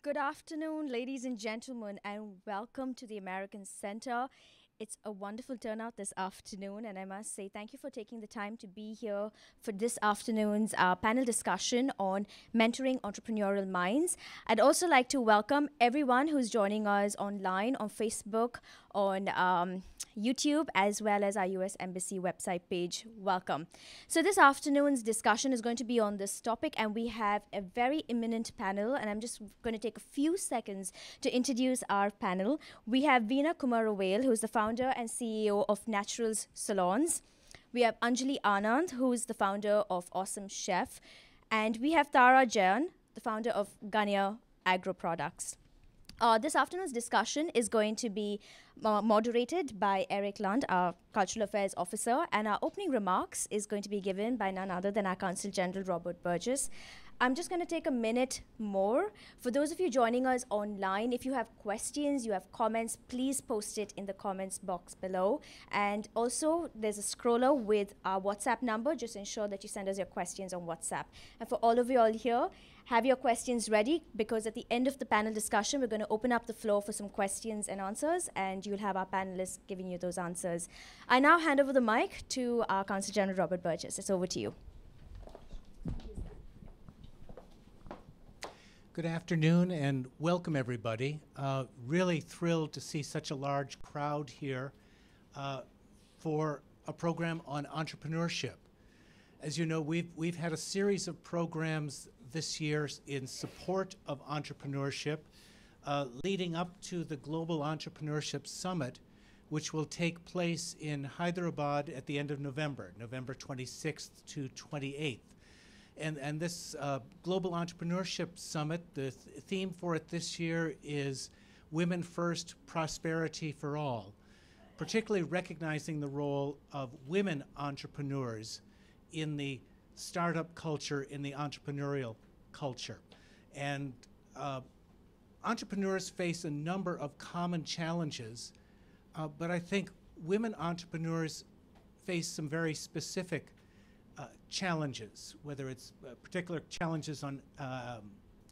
Good afternoon, ladies and gentlemen, and welcome to the American Center. It's a wonderful turnout this afternoon, and I must say thank you for taking the time to be here for this afternoon's panel discussion on mentoring entrepreneurial minds. I'd also like to welcome everyone who's joining us online on Facebook, on YouTube, as well as our US Embassy website page. Welcome. So this afternoon's discussion is going to be on this topic, and we have a very imminent panel, and I'm just going to take a few seconds to introduce our panel. We have Veena Kumaravale, who's the founder and CEO of Naturals Salons. We have Anjali Anand, who is the founder of Awesome Chef. And we have Tara Jain, the founder of Gania Agro Products. This afternoon's discussion is going to be moderated by Eric Lund, our Cultural Affairs Officer, and our opening remarks is going to be given by none other than our Consul General, Robert Burgess. I'm just going to take a minute more. For those of you joining us online, if you have questions, you have comments, please post it in the comments box below. And also, there's a scroller with our WhatsApp number. Just ensure that you send us your questions on WhatsApp. And for all of you all here, have your questions ready, because at the end of the panel discussion, we're going to open up the floor for some questions and answers, and you'll have our panelists giving you those answers. I now hand over the mic to our Consul General, Robert Burgess. It's over to you. Good afternoon and welcome everybody. Really thrilled to see such a large crowd here for a program on entrepreneurship. As you know, we've had a series of programs this year in support of entrepreneurship, leading up to the Global Entrepreneurship Summit, which will take place in Hyderabad at the end of November, November 26th to 28th. And this Global Entrepreneurship Summit, the theme for it this year is Women First, Prosperity for All, particularly recognizing the role of women entrepreneurs in the startup culture, in the entrepreneurial culture. And entrepreneurs face a number of common challenges, but I think women entrepreneurs face some very specific challenges, whether it's particular challenges on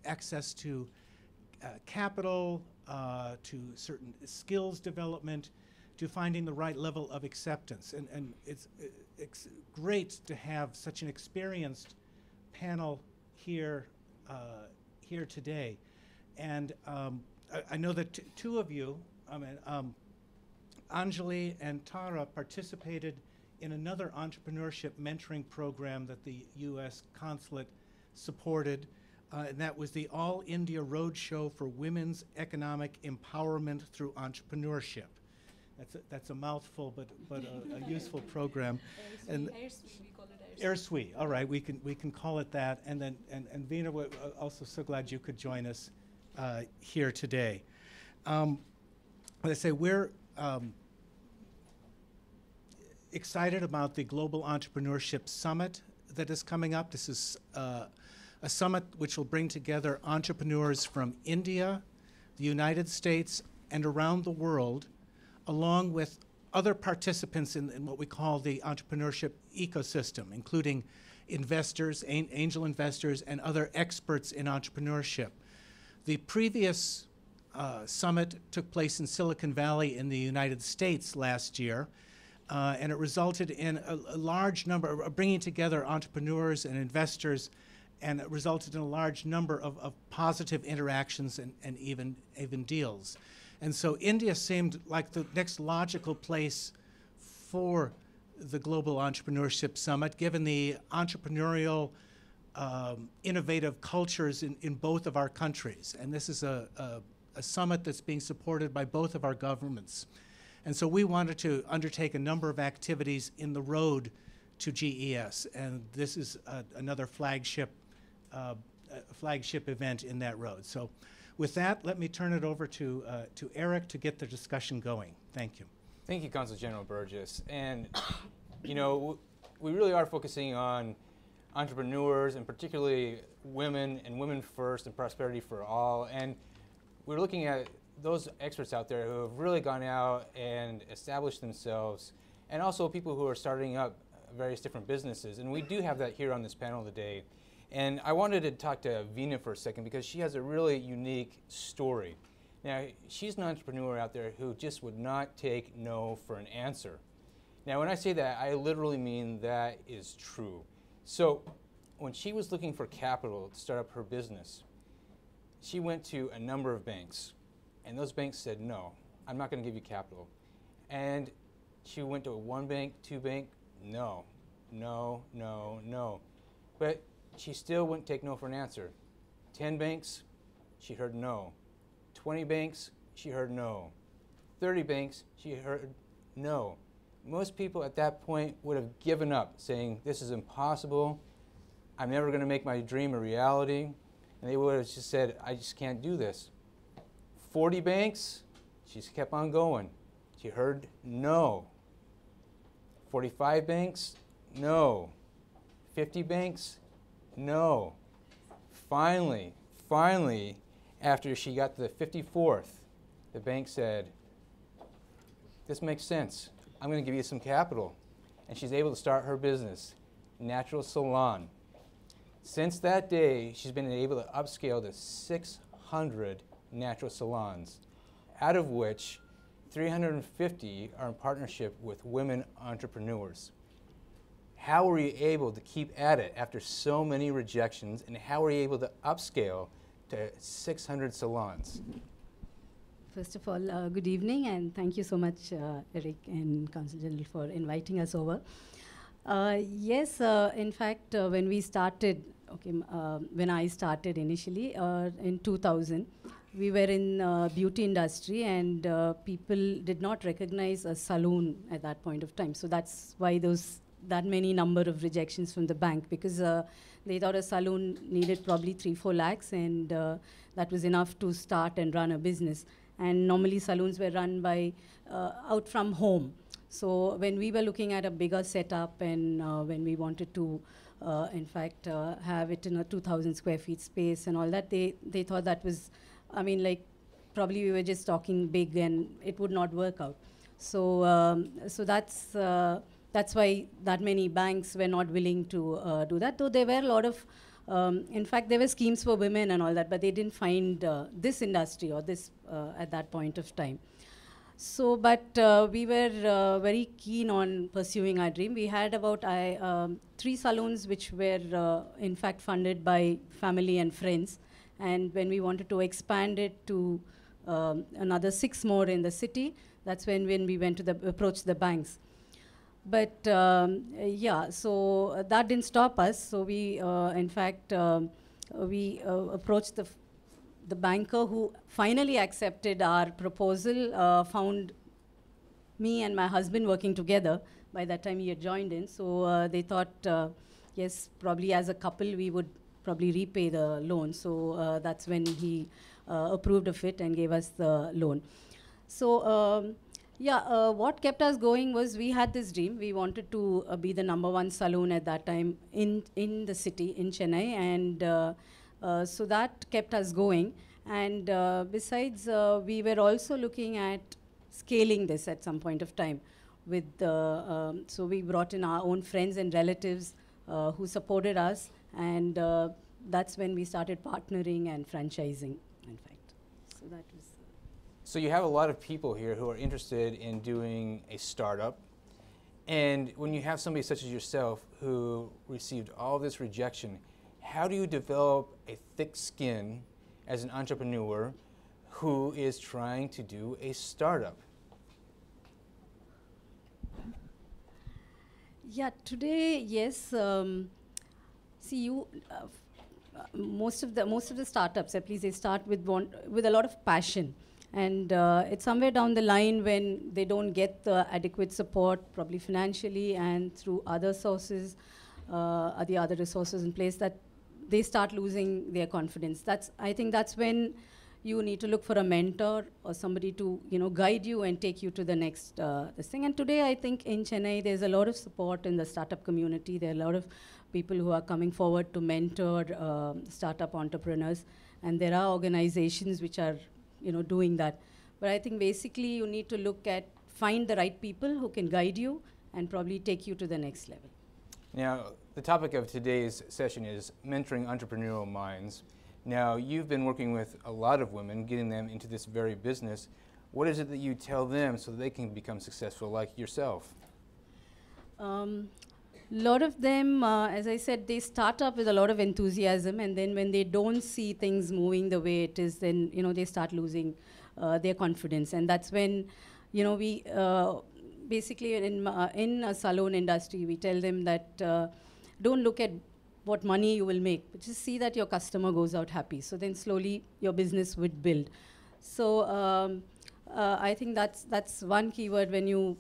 access to capital, to certain skills development, to finding the right level of acceptance. And it's great to have such an experienced panel here today. And I know that two of you, Anjali and Tara, participated in another entrepreneurship mentoring program that the U.S. Consulate supported, and that was the All India Roadshow for Women's Economic Empowerment through Entrepreneurship. That's a mouthful, but a useful program. And AirSui, we call it AirSui, all right, we can call it that. And then and Veena, we're also so glad you could join us here today. As I say, we're excited about the Global Entrepreneurship Summit that is coming up. This is a summit which will bring together entrepreneurs from India, the United States, and around the world, along with other participants in what we call the entrepreneurship ecosystem, including investors, angel investors, and other experts in entrepreneurship. The previous summit took place in Silicon Valley in the United States last year, and it resulted in a large number of bringing together entrepreneurs and investors, and it resulted in a large number of positive interactions and even deals. And so India seemed like the next logical place for the Global Entrepreneurship Summit, given the entrepreneurial, innovative cultures in both of our countries. And this is a summit that's being supported by both of our governments. And so we wanted to undertake a number of activities in the road to GES, and this is another flagship event in that road. So with that, let me turn it over to Eric to get the discussion going. Thank you. Thank you, Consul General Burgess. And, you know, we really are focusing on entrepreneurs, and particularly women, and women first, and prosperity for all. And we're looking at those experts out there who have really gone out and established themselves, and also people who are starting up various different businesses. And we do have that here on this panel today. And I wanted to talk to Veena for a second because she has a really unique story. Now, she's an entrepreneur out there who just would not take no for an answer. Now, when I say that, I literally mean that is true. So, when she was looking for capital to start up her business, she went to a number of banks, and those banks said, no, I'm not going to give you capital. And she went to one bank, two bank, no, no, no, no. But she still wouldn't take no for an answer. 10 banks, she heard no. 20 banks, she heard no. 30 banks, she heard no. Most people at that point would have given up, saying, this is impossible, I'm never going to make my dream a reality. And they would have just said, I just can't do this. 40 banks, she just kept on going. She heard no. 45 banks, no. 50 banks, no. Finally, after she got to the 54th, the bank said, this makes sense. I'm going to give you some capital. And she's able to start her business, Natural Salon. Since that day, she's been able to upscale to 600 natural salons, out of which 350 are in partnership with women entrepreneurs. How were you able to keep at it after so many rejections, and how were you able to upscale to 600 salons? First of all, good evening, and thank you so much, Eric and Council General, for inviting us over. Yes, in fact, when we started, when I started initially in 2000, we were in beauty industry, and people did not recognize a saloon at that point of time. So that's why that many number of rejections from the bank, because they thought a saloon needed probably 3-4 lakhs, and that was enough to start and run a business. And normally saloons were run by out from home. So when we were looking at a bigger setup, and when we wanted to, in fact, have it in a 2,000 square feet space and all that, they thought that was, I mean, like, probably we were just talking big and it would not work out. So, so that's why that many banks were not willing to do that, though there were a lot of, in fact, there were schemes for women and all that, but they didn't find this industry or this at that point of time. So, but we were very keen on pursuing our dream. We had about 3 salons which were in fact funded by family and friends. And when we wanted to expand it to another 6 more in the city, that's when we went to approach the banks. But yeah, so that didn't stop us. So we, in fact, we approached the banker who finally accepted our proposal, found me and my husband working together. By that time, he had joined in. So they thought, yes, probably as a couple, we would probably repay the loan. So that's when he approved of it and gave us the loan. So yeah, what kept us going was we had this dream. We wanted to be the #1 saloon at that time in the city, in Chennai. And so that kept us going. And besides, we were also looking at scaling this at some point of time. So we brought in our own friends and relatives who supported us. And that's when we started partnering and franchising, in fact. So that was. So you have a lot of people here who are interested in doing a startup. And when you have somebody such as yourself who received all this rejection, how do you develop a thick skin as an entrepreneur who is trying to do a startup? Yeah, today, yes. See, most of the startups, at least, they start with a lot of passion. And it's somewhere down the line when they don't get the adequate support, probably financially and through other sources, the other resources in place, that they start losing their confidence. I think that's when you need to look for a mentor or somebody to guide you and take you to the next this thing. And today, I think in Chennai, there's a lot of support in the startup community. There are a lot of people who are coming forward to mentor startup entrepreneurs. And there are organizations which are doing that. But I think basically you need to find the right people who can guide you and probably take you to the next level. Now, the topic of today's session is mentoring entrepreneurial minds. Now, you've been working with a lot of women, getting them into this very business. What is it that you tell them so that they can become successful like yourself? Lot of them, as I said, they start up with a lot of enthusiasm, and then when they don't see things moving the way it is, then they start losing their confidence, and that's when we basically in a salon industry we tell them that don't look at what money you will make, but just see that your customer goes out happy. So then slowly your business would build. So I think that's one keyword when you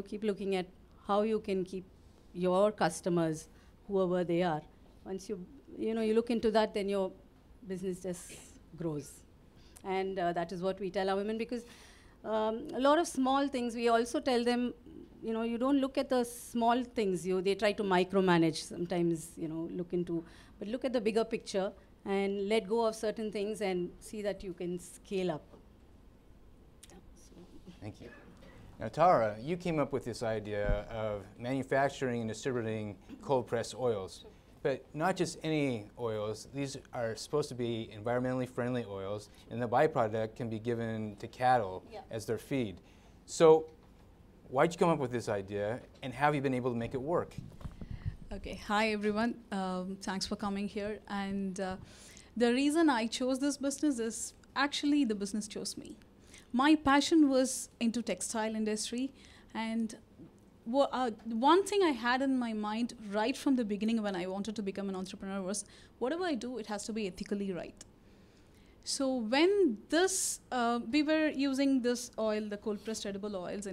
keep looking at how you can keep your customers, whoever they are. Once you look into that, then your business just grows. And that is what we tell our women, because a lot of small things, we also tell them, you don't look at the small things. They try to micromanage sometimes, but look at the bigger picture and let go of certain things and see that you can scale up. Thank you. Now, Tara, you came up with this idea of manufacturing and distributing cold-pressed oils. But not just any oils. These are supposed to be environmentally friendly oils, and the byproduct can be given to cattle as their feed. So why'd you come up with this idea, and how have you been able to make it work? Okay, hi everyone. Thanks for coming here. And the reason I chose this business is actually the business chose me. My passion was into textile industry, and one thing I had in my mind right from the beginning when I wanted to become an entrepreneur was, whatever I do, it has to be ethically right. So when we were using this oil, the cold-pressed edible oils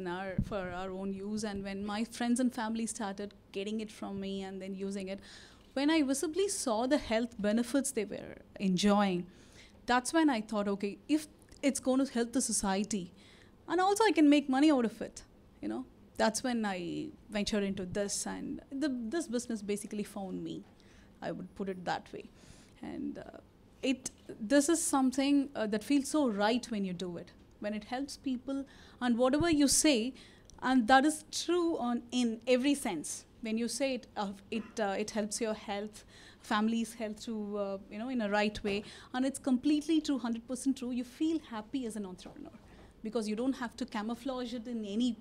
for our own use, and when my friends and family started getting it from me and then using it, when I visibly saw the health benefits they were enjoying, that's when I thought, okay, if it's going to help the society, and also I can make money out of it, That's when I ventured into this, and this business basically found me. I would put it that way. And this is something that feels so right when you do it, when it helps people, and whatever you say, and that is true in every sense. When you say it helps your health, family's health to in a right way, and it's completely true, 100% true. You feel happy as an entrepreneur because you don't have to camouflage it in any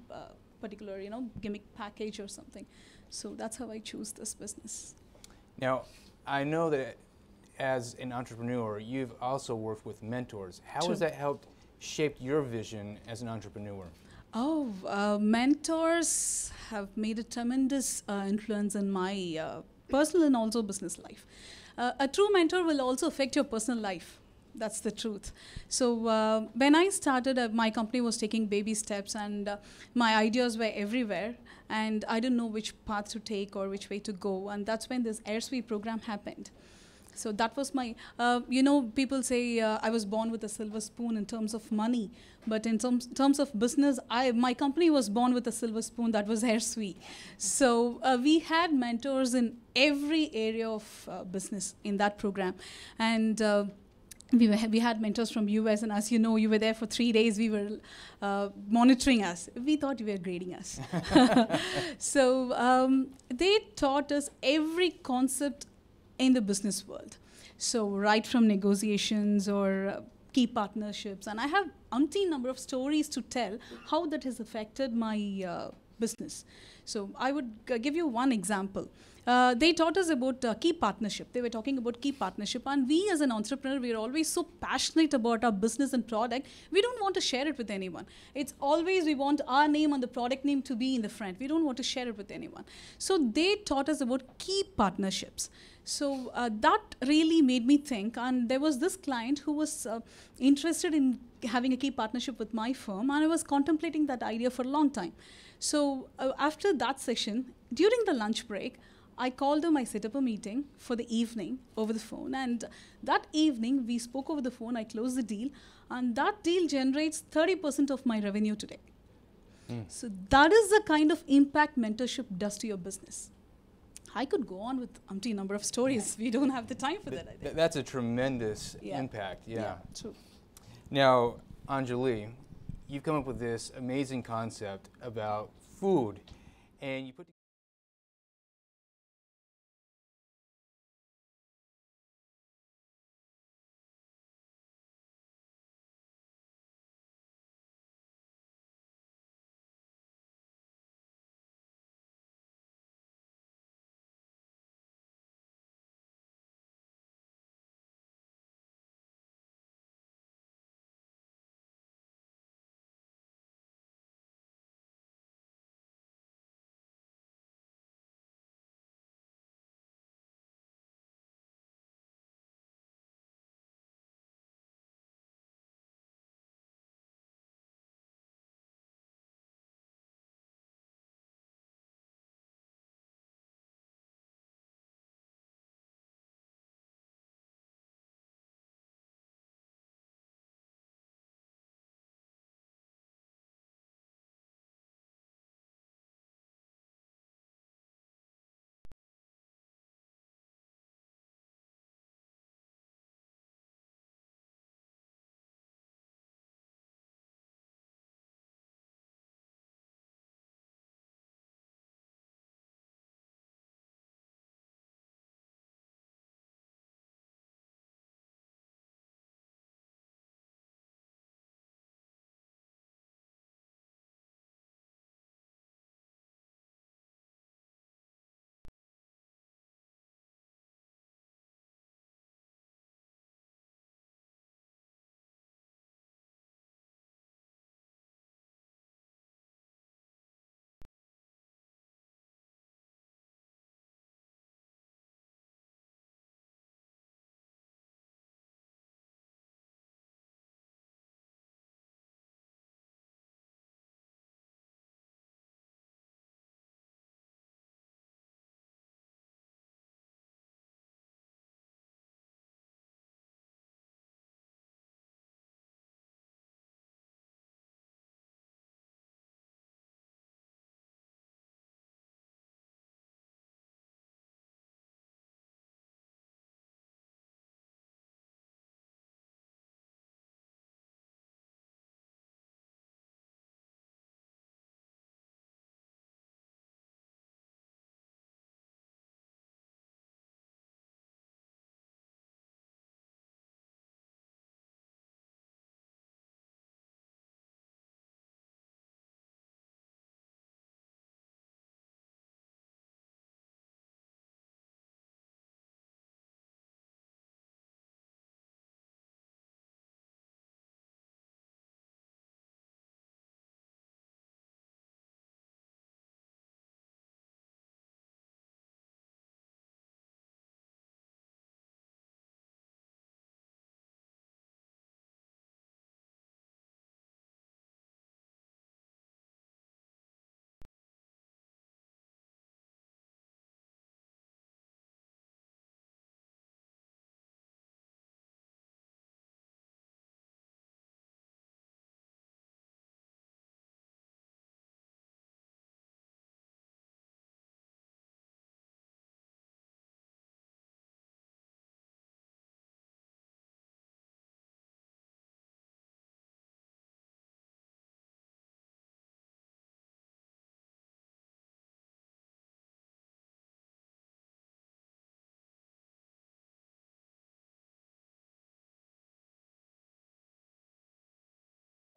particular gimmick package or something. So that's how I choose this business. Now, I know that as an entrepreneur, you've also worked with mentors. How has that helped shape your vision as an entrepreneur? Mentors have made a tremendous influence in my personal and also business life. A true mentor will also affect your personal life. That's the truth. So when I started, my company was taking baby steps, and my ideas were everywhere, and I didn't know which path to take or which way to go, and that's when this AirSweep program happened. So that was my, people say I was born with a silver spoon in terms of money, but in terms of business, my company was born with a silver spoon, that was AirSweep. So we had mentors in every area of business in that program. And we had mentors from US, and as you know, you were there for 3 days. We were monitoring us. We thought you were grading us. So they taught us every concept in the business world. So right from negotiations or key partnerships, and I have umpteen number of stories to tell how that has affected my business. So I would give you one example. They taught us about key partnership. They were talking about key partnership, and we as an entrepreneur, we are always so passionate about our business and product. We don't want to share it with anyone. It's always we want our name and the product name to be in the front. We don't want to share it with anyone. So they taught us about key partnerships. So that really made me think, and there was this client who was interested in having a key partnership with my firm, and I was contemplating that idea for a long time. So after that session, during the lunch break, I called him, I set up a meeting for the evening over the phone, and that evening we spoke over the phone, I closed the deal, and that deal generates 30% of my revenue today. So that is the kind of impact mentorship does to your business. I could go on with umpteen number of stories. We don't have the time for that, I think. That's a tremendous impact, Yeah, true. Now, Anjali, you've come up with this amazing concept about food, and you put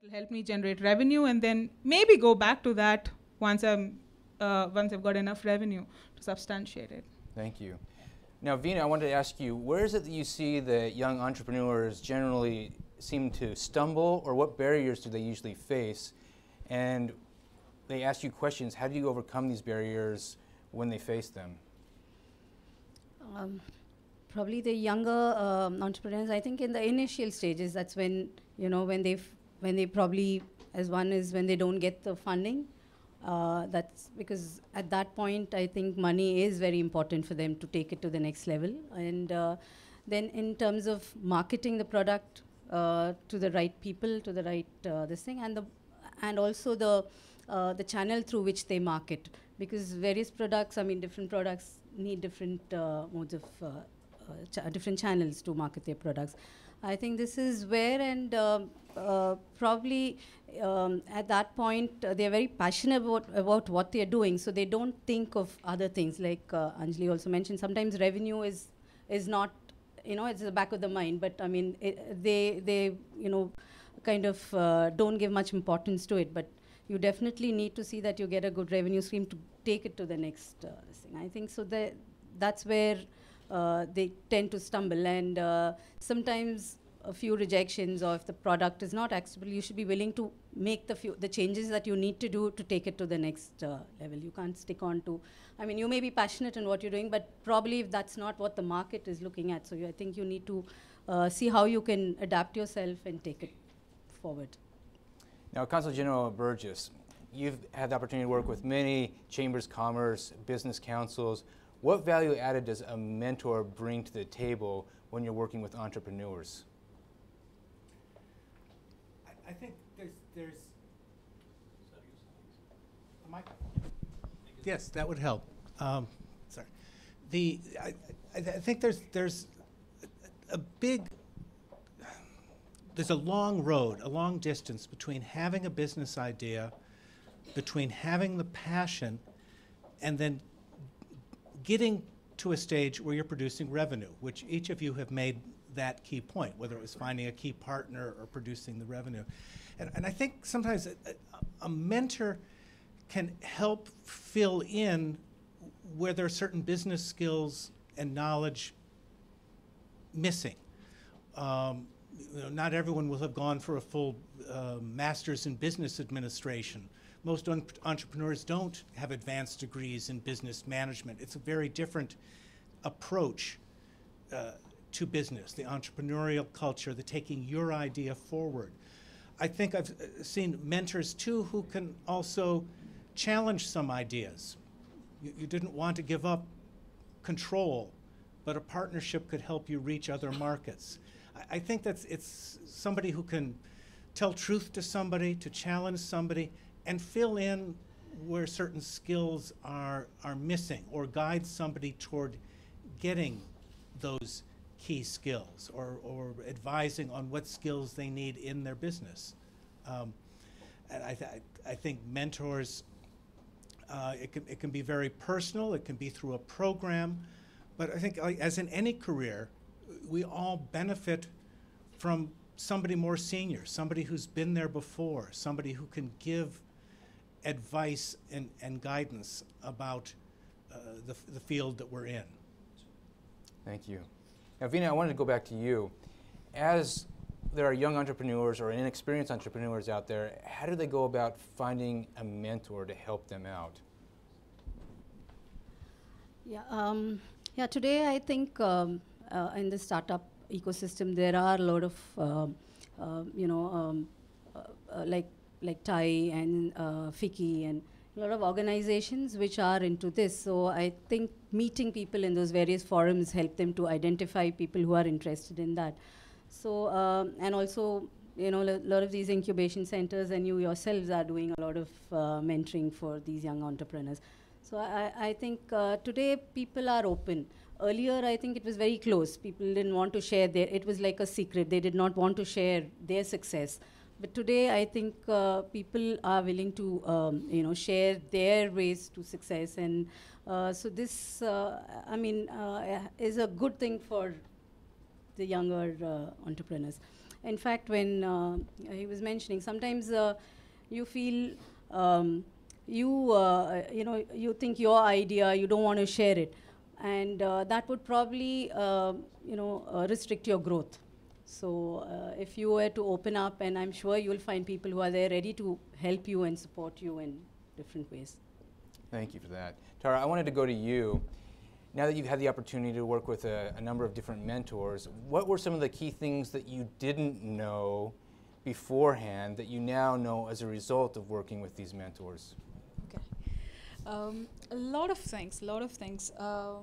It'll help me generate revenue, and then maybe go back to that once I've got enough revenue to substantiate it. Thank you. Now, Veena, I wanted to ask you, where is it that you see that young entrepreneurs generally seem to stumble, or what barriers do they usually face? And they ask you questions, how do you overcome these barriers when they face them? Probably the younger entrepreneurs, I think in the initial stages, that's when, when they probably, as one is when they don't get the funding. That's because at that point, I think money is very important for them to take it to the next level. And then in terms of marketing the product to the right people, to the right this thing, and also the channel through which they market, because various products, different products need different modes of different channels to market their products. I think this is where, and probably at that point, they're very passionate about what they're doing, so they don't think of other things. Like Anjali also mentioned, sometimes revenue is not, it's the back of the mind, but they kind of don't give much importance to it. But you definitely need to see that you get a good revenue stream to take it to the next thing. I think so. That's where they tend to stumble, and sometimes a few rejections, or if the product is not acceptable, you should be willing to make the changes that you need to do to take it to the next level. You can't stick on to, you may be passionate in what you're doing, but probably if that's not what the market is looking at, so I think you need to see how you can adapt yourself and take it forward. Now, Consul General Burgess, you've had the opportunity to work with many chambers of commerce, business councils. What value added does a mentor bring to the table when you're working with entrepreneurs? I think there's a microphone. Yes, that would help. Sorry. I think there's a long road, a long distance between having a business idea, between having the passion, and then getting to a stage where you're producing revenue, which each of you have made that key point, whether it was finding a key partner or producing the revenue. And I think sometimes a mentor can help fill in where there are certain business skills and knowledge missing. Not everyone will have gone for a full master's in business administration. Most entrepreneurs don't have advanced degrees in business management. It's a very different approach to business, the entrepreneurial culture, the taking your idea forward. I think I've seen mentors too who can also challenge some ideas. You didn't want to give up control, but a partnership could help you reach other markets. I think it's somebody who can tell truth to somebody, to challenge somebody, and fill in where certain skills are missing, or guide somebody toward getting those key skills, or advising on what skills they need in their business. And I think mentors, it can be very personal, it can be through a program, but I think as in any career, we all benefit from somebody more senior, somebody who's been there before, somebody who can give advice and guidance about the field that we're in. Thank you. Now, Veena, I wanted to go back to you. As there are young entrepreneurs or inexperienced entrepreneurs out there, how do they go about finding a mentor to help them out? Yeah, today I think in the startup ecosystem there are a lot of like TIE and FICCI and a lot of organizations which are into this. So I think meeting people in those various forums help them to identify people who are interested in that. So and also, a lot of these incubation centers, and you yourselves are doing a lot of mentoring for these young entrepreneurs. So I think today people are open. Earlier, I think it was very close. People didn't want to share it was like a secret. They did not want to share their success. But today, I think people are willing to, share their ways to success. And so this, is a good thing for the younger entrepreneurs. In fact, when he was mentioning, sometimes you feel you think your idea, you don't want to share it, and that would probably restrict your growth. So if you were to open up, and I'm sure you'll find people who are there ready to help you and support you in different ways. Thank you for that. Tara, I wanted to go to you. Now that you've had the opportunity to work with a number of different mentors, what were some of the key things that you didn't know beforehand that you now know as a result of working with these mentors? Okay. A lot of things. I'll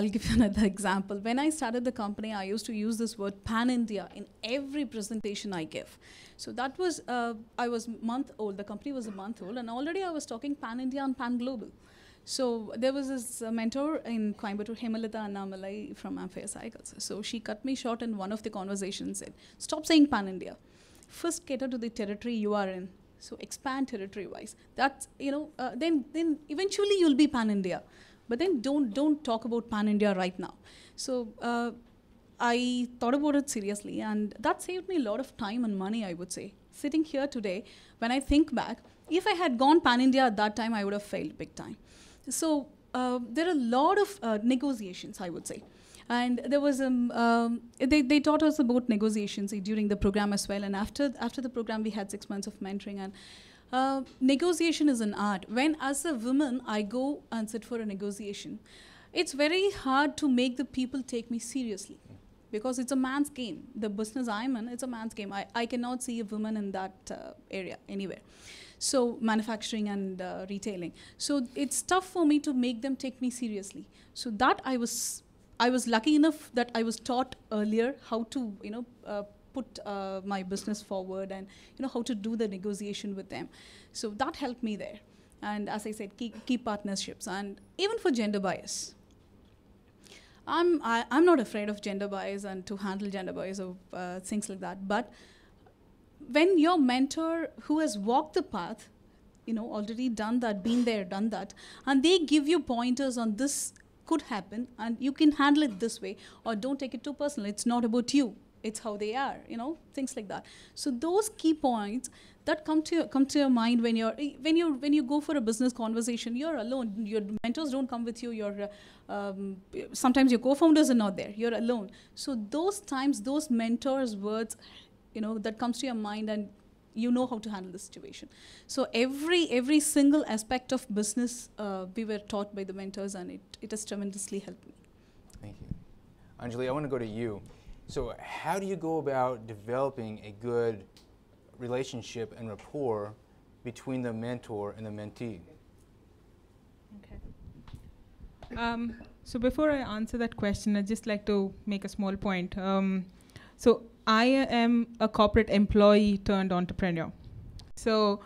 give you another example. When I started the company, I used to use this word pan-India in every presentation I give. So that was, I was a month old, the company was a month old, and already I was talking pan-India and pan-global. So there was this mentor in Coimbatore, Hemalita Annamalai from Ampere Cycles. So she cut me short in one of the conversations, said, stop saying pan-India. First cater to the territory you are in. So expand territory-wise. That's, then eventually you'll be pan-India. But then don't talk about pan-India right now. So I thought about it seriously, and that saved me a lot of time and money, I would say. Sitting here today, when I think back, if I had gone pan-India at that time, I would have failed big time. So there are a lot of negotiations, I would say. And there was, they taught us about negotiations during the program as well. And after the program, we had 6 months of mentoring. And negotiation is an art. When, as a woman, I go and sit for a negotiation, it's very hard to make the people take me seriously, because it's a man's game. The business I'm in, it's a man's game. I cannot see a woman in that area anywhere. So manufacturing and retailing. So it's tough for me to make them take me seriously. So that I was lucky enough that I was taught earlier how to put my business forward, and how to do the negotiation with them. So that helped me there. And as I said, key partnerships, and even for gender bias. I'm not afraid of gender bias and to handle gender bias or things like that. But when your mentor who has walked the path, already done that, been there, done that, and they give you pointers on this could happen, and you can handle it this way, or don't take it too personal. It's not about you. It's how they are, things like that. So those key points that come to your mind when you go for a business conversation. You're alone. Your mentors don't come with you. Sometimes your co-founders are not there. You're alone. So those times, those mentors' words, that comes to your mind, and you know how to handle the situation. So every single aspect of business we were taught by the mentors, and it has tremendously helped me. Thank you. Anjali, I want to go to you. So how do you go about developing a good relationship and rapport between the mentor and the mentee? Okay. So before I answer that question, I'd just like to make a small point. So I am a corporate employee turned entrepreneur. So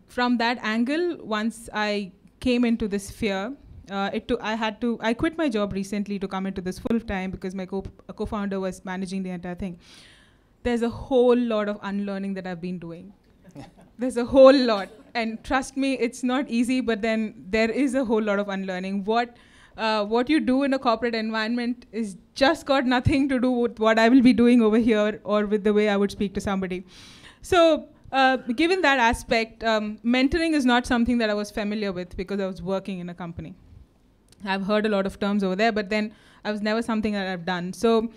from that angle, once I came into this sphere, I quit my job recently to come into this full time because my co-founder was managing the entire thing. There's a whole lot of unlearning that I've been doing. There's a whole lot. And trust me, it's not easy, but then there is a whole lot of unlearning. What you do in a corporate environment is just got nothing to do with what I will be doing over here or with the way I would speak to somebody. So given that aspect, mentoring is not something that I was familiar with because I was working in a company. I've heard a lot of terms over there, but then I was never something that I've done. So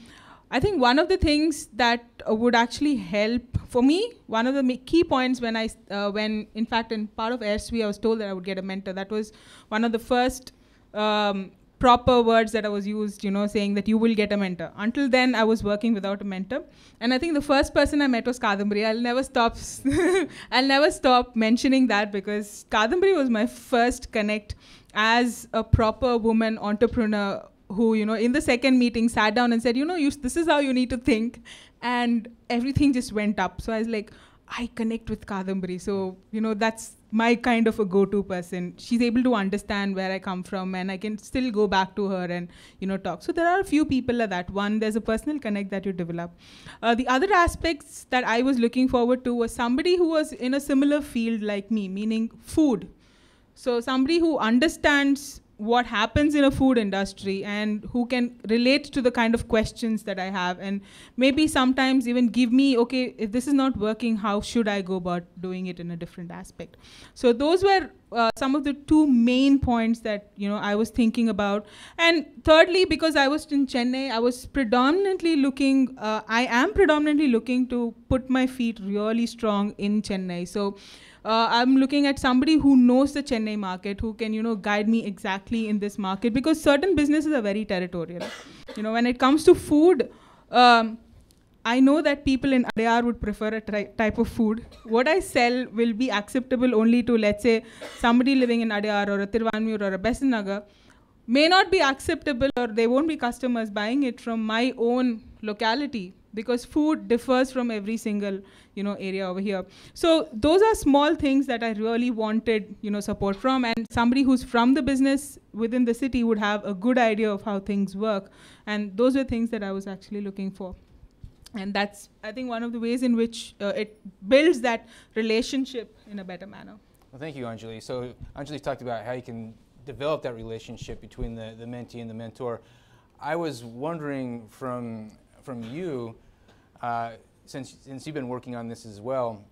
I think one of the things that would actually help for me, one of the key points when in fact in part of AirSWE I was told that I would get a mentor. That was one of the first proper words that I was used, saying that you will get a mentor. Until then, I was working without a mentor. And I think the first person I met was Kadambari. I'll never stop mentioning that because Kadambari was my first connect as a proper woman entrepreneur who, in the second meeting sat down and said, this is how you need to think. And everything just went up. So I was like, I connect with Kadambari. So, that's my kind of a go-to person. She's able to understand where I come from and I can still go back to her and, talk. So there are a few people like that. One, there's a personal connect that you develop. The other aspects that I was looking forward to was somebody who was in a similar field like me, meaning food. So somebody who understands what happens in a food industry and who can relate to the kind of questions that I have, and maybe sometimes even give me, okay, if this is not working, how should I go about doing it in a different aspect? So those were some of the two main points that I was thinking about. And thirdly, because I was in Chennai, I was predominantly looking, I am predominantly looking to put my feet really strong in Chennai. So I'm looking at somebody who knows the Chennai market, who can, guide me exactly in this market, because certain businesses are very territorial. When it comes to food, I know that people in Adyar would prefer a type of food. What I sell will be acceptable only to, let's say, somebody living in Adyar or a Tiruvanmiyur or a Besant Nagar, may not be acceptable, or they won't be customers buying it from my own locality, because food differs from every single area over here. So those are small things that I really wanted support from, and somebody who's from the business within the city would have a good idea of how things work. And those were things that I was actually looking for. And that's, I think, one of the ways in which it builds that relationship in a better manner. Well, thank you, Anjali. So Anjali talked about how you can develop that relationship between the mentee and the mentor. I was wondering from you, since you've been working on this as well,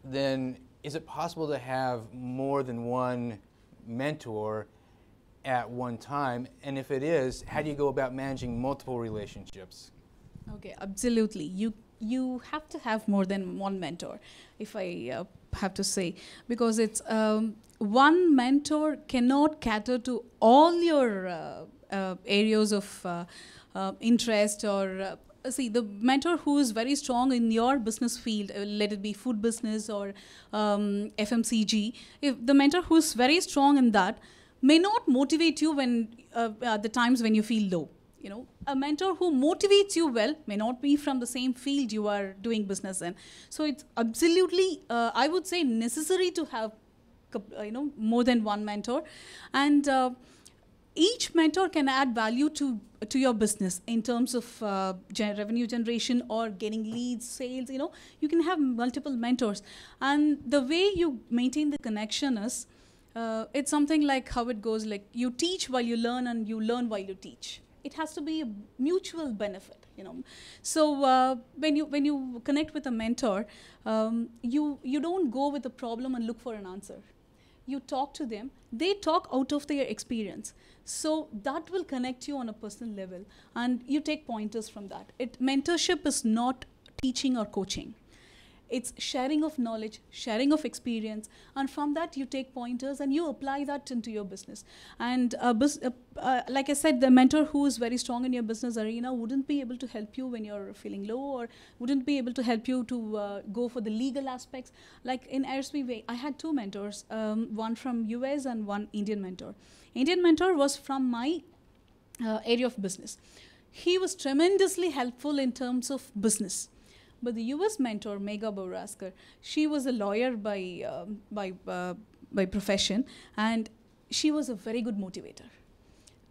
then is it possible to have more than one mentor at one time? And if it is, how do you go about managing multiple relationships? Okay, absolutely. You have to have more than one mentor, if I have to say, because it's one mentor cannot cater to all your areas of interest, or see, the mentor who is very strong in your business field, let it be food business or FMCG, if the mentor who is very strong in that may not motivate you when at the times when you feel low. A mentor who motivates you well may not be from the same field you are doing business in. So it's absolutely, I would say, necessary to have, more than one mentor. And each mentor can add value to your business in terms of revenue generation or getting leads, sales. You can have multiple mentors. And the way you maintain the connection is, it's something like how it goes, like you teach while you learn and you learn while you teach. It has to be a mutual benefit, So when you connect with a mentor, you don't go with a problem and look for an answer. You talk to them. They talk out of their experience. So that will connect you on a personal level, and you take pointers from that. Mentorship is not teaching or coaching. It's sharing of knowledge, sharing of experience, and from that you take pointers and you apply that into your business. And like I said, the mentor who is very strong in your business arena wouldn't be able to help you when you're feeling low, or wouldn't be able to help you to go for the legal aspects. Like in Airspeedway, I had two mentors, one from US and one Indian mentor. Indian mentor was from my area of business. He was tremendously helpful in terms of business. But the US mentor, Megha Boraskar, she was a lawyer by profession, and she was a very good motivator.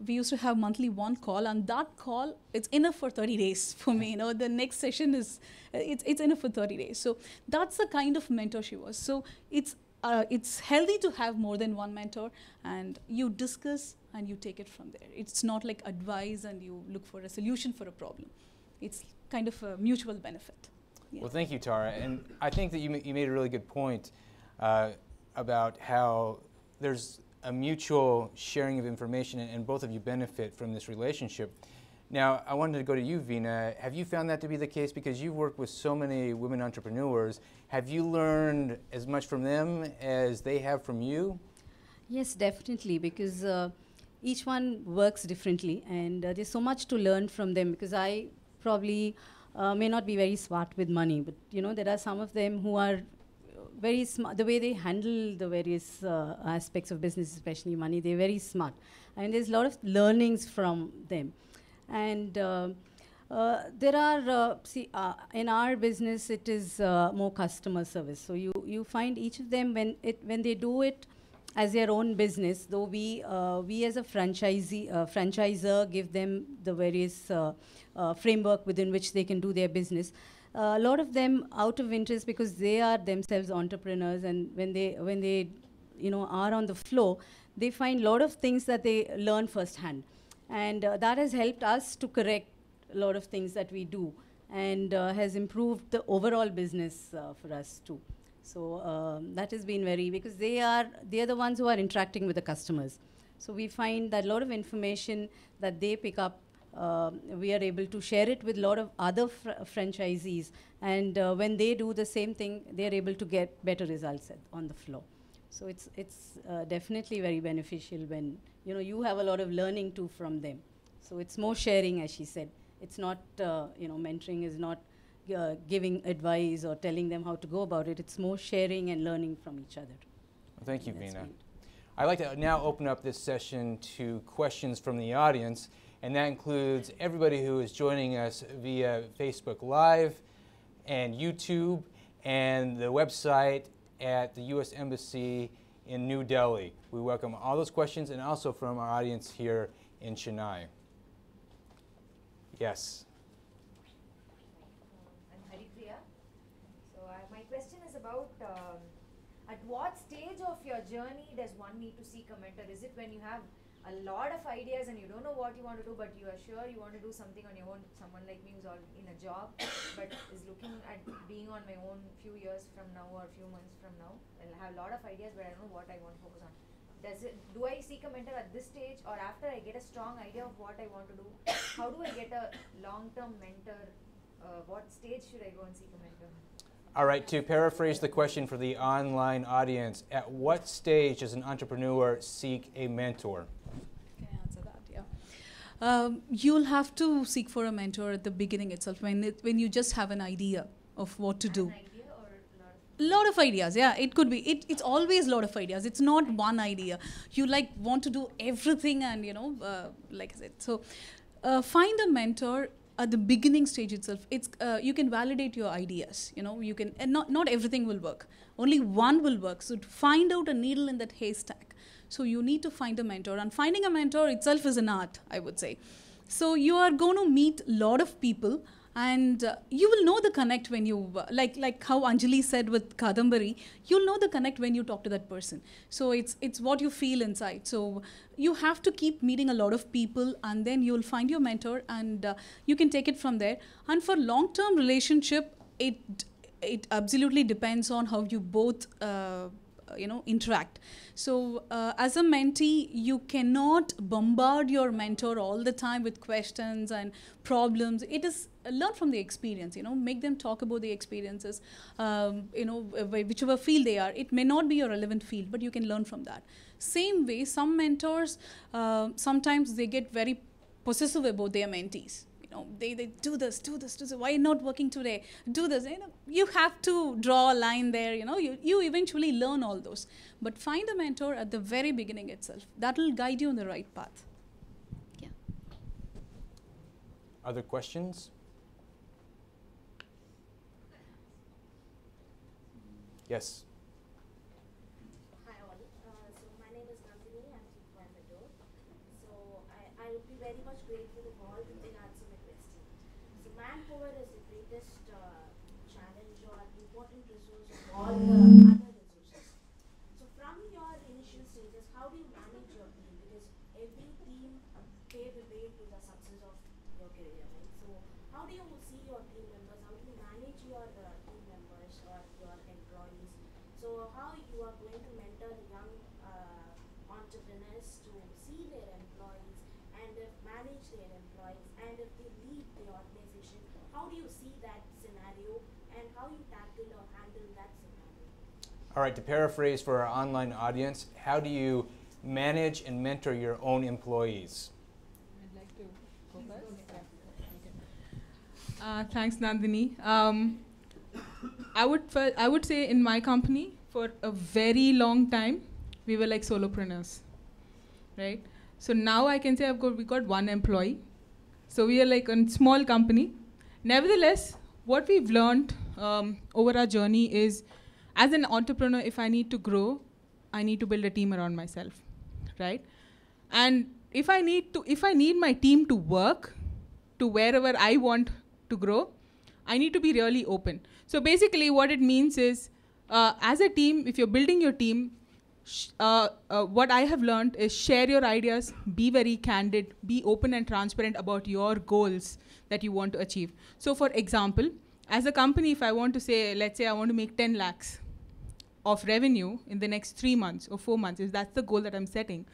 We used to have monthly one call, and that call, it's enough for 30 days for me. The next session is, it's enough for 30 days. So that's the kind of mentor she was. So it's healthy to have more than one mentor, and you discuss and you take it from there. It's not like advice and you look for a solution for a problem. It's kind of a mutual benefit. Yeah. Well, thank you, Tara. And I think that you made a really good point about how there's a mutual sharing of information, and both of you benefit from this relationship. Now, I wanted to go to you, Veena. Have you found that to be the case? Because you've worked with so many women entrepreneurs. Have you learned as much from them as they have from you? Yes, definitely, because each one works differently, and there's so much to learn from them, because I probably may not be very smart with money, but there are some of them who are very smart. The way they handle the various aspects of business, especially money, they're very smart, and there's a lot of learnings from them. And there are in our business, it is more customer service. So you find each of them when they do it as their own business, though we as a franchisor give them the various framework within which they can do their business. A lot of them out of interest, because they are themselves entrepreneurs, and when they are on the floor, they find a lot of things that they learn firsthand. And that has helped us to correct a lot of things that we do, and has improved the overall business for us too. So that has been very, because they are the ones who are interacting with the customers. So we find that a lot of information that they pick up, we are able to share it with a lot of other franchisees, and when they do the same thing, they are able to get better results on the floor. So it's definitely very beneficial when you have a lot of learning too from them. So it's more sharing, as she said. It's not mentoring is not giving advice or telling them how to go about it. It's more sharing and learning from each other. Well, thank you, Veena. I'd like to now open up this session to questions from the audience, and that includes everybody who is joining us via Facebook Live and YouTube and the website at the U.S. Embassy in New Delhi. We welcome all those questions, and also from our audience here in Chennai. Yes. I'm Haripriya. So my question is about at what stage of your journey does one need to seek a mentor? Is it when you have a lot of ideas and you don't know what you want to do, but you are sure you want to do something on your own? Someone like me who's all in a job but is looking at being on my own few years from now or a few months from now. I'll have a lot of ideas, but I don't know what I want to focus on. Do I seek a mentor at this stage, or after I get a strong idea of what I want to do? How do I get a long-term mentor? What stage should I go and seek a mentor? All right, to paraphrase the question for the online audience, at what stage does an entrepreneur seek a mentor? Can I answer that? Yeah. You'll have to seek for a mentor at the beginning itself, when you just have an idea of what to do. Lot of ideas, yeah. It could be. It's always a lot of ideas. It's not one idea. You want to do everything, and like I said. So, find a mentor at the beginning stage itself. It's you can validate your ideas. You can, and not everything will work. Only one will work. So, to find out a needle in that haystack. So you need to find a mentor, and finding a mentor itself is an art, I would say. So you are going to meet a lot of people. And you will know the connect when you, like how Anjali said with Kadambari, you'll know the connect when you talk to that person. So it's what you feel inside. So you have to keep meeting a lot of people, and then you'll find your mentor, and you can take it from there. And for long-term relationship, it absolutely depends on how you both interact. So as a mentee, you cannot bombard your mentor all the time with questions and problems. It is learn from the experience, make them talk about the experiences, whichever field they are. It may not be your relevant field, but you can learn from that. Same way, some mentors, sometimes they get very possessive about their mentees. They do this, why not working today? Do this. You have to draw a line there. You eventually learn all those. But find a mentor at the very beginning itself. That will guide you on the right path. Yeah. Other questions? Yes. Hi all. So my name is Nandini. I'm from Coimbatore. So I would be very much grateful if all you can answer my question. So manpower is the greatest challenge or important resource of all the other resources. So from your initial stages, how do you manage your team? Because every team pave the way to the success of your career, right? So how do you see your team members? How do you manage your team members or your employees? So how you are going to mentor young entrepreneurs to see their employees and manage their employees, and if they lead the organization, how do you see that scenario and how you tackle or handle that scenario? All right, to paraphrase for our online audience, how do you manage and mentor your own employees? I'd like to go first. Okay. Thanks, Nandini. I would say in my company, for a very long time, we were like solopreneurs, right? So now I can say we got one employee. So we are like a small company. Nevertheless, what we've learned over our journey is, as an entrepreneur, if I need to grow, I need to build a team around myself, right? And if I need my team to work to wherever I want to grow, I need to be really open. So basically what it means is, as a team, if you're building your team, what I have learned is share your ideas, be very candid, be open and transparent about your goals that you want to achieve. So for example, as a company, if I want to say, let's say I want to make 10 lakhs of revenue in the next 3 months or 4 months, if that's the goal that I'm setting,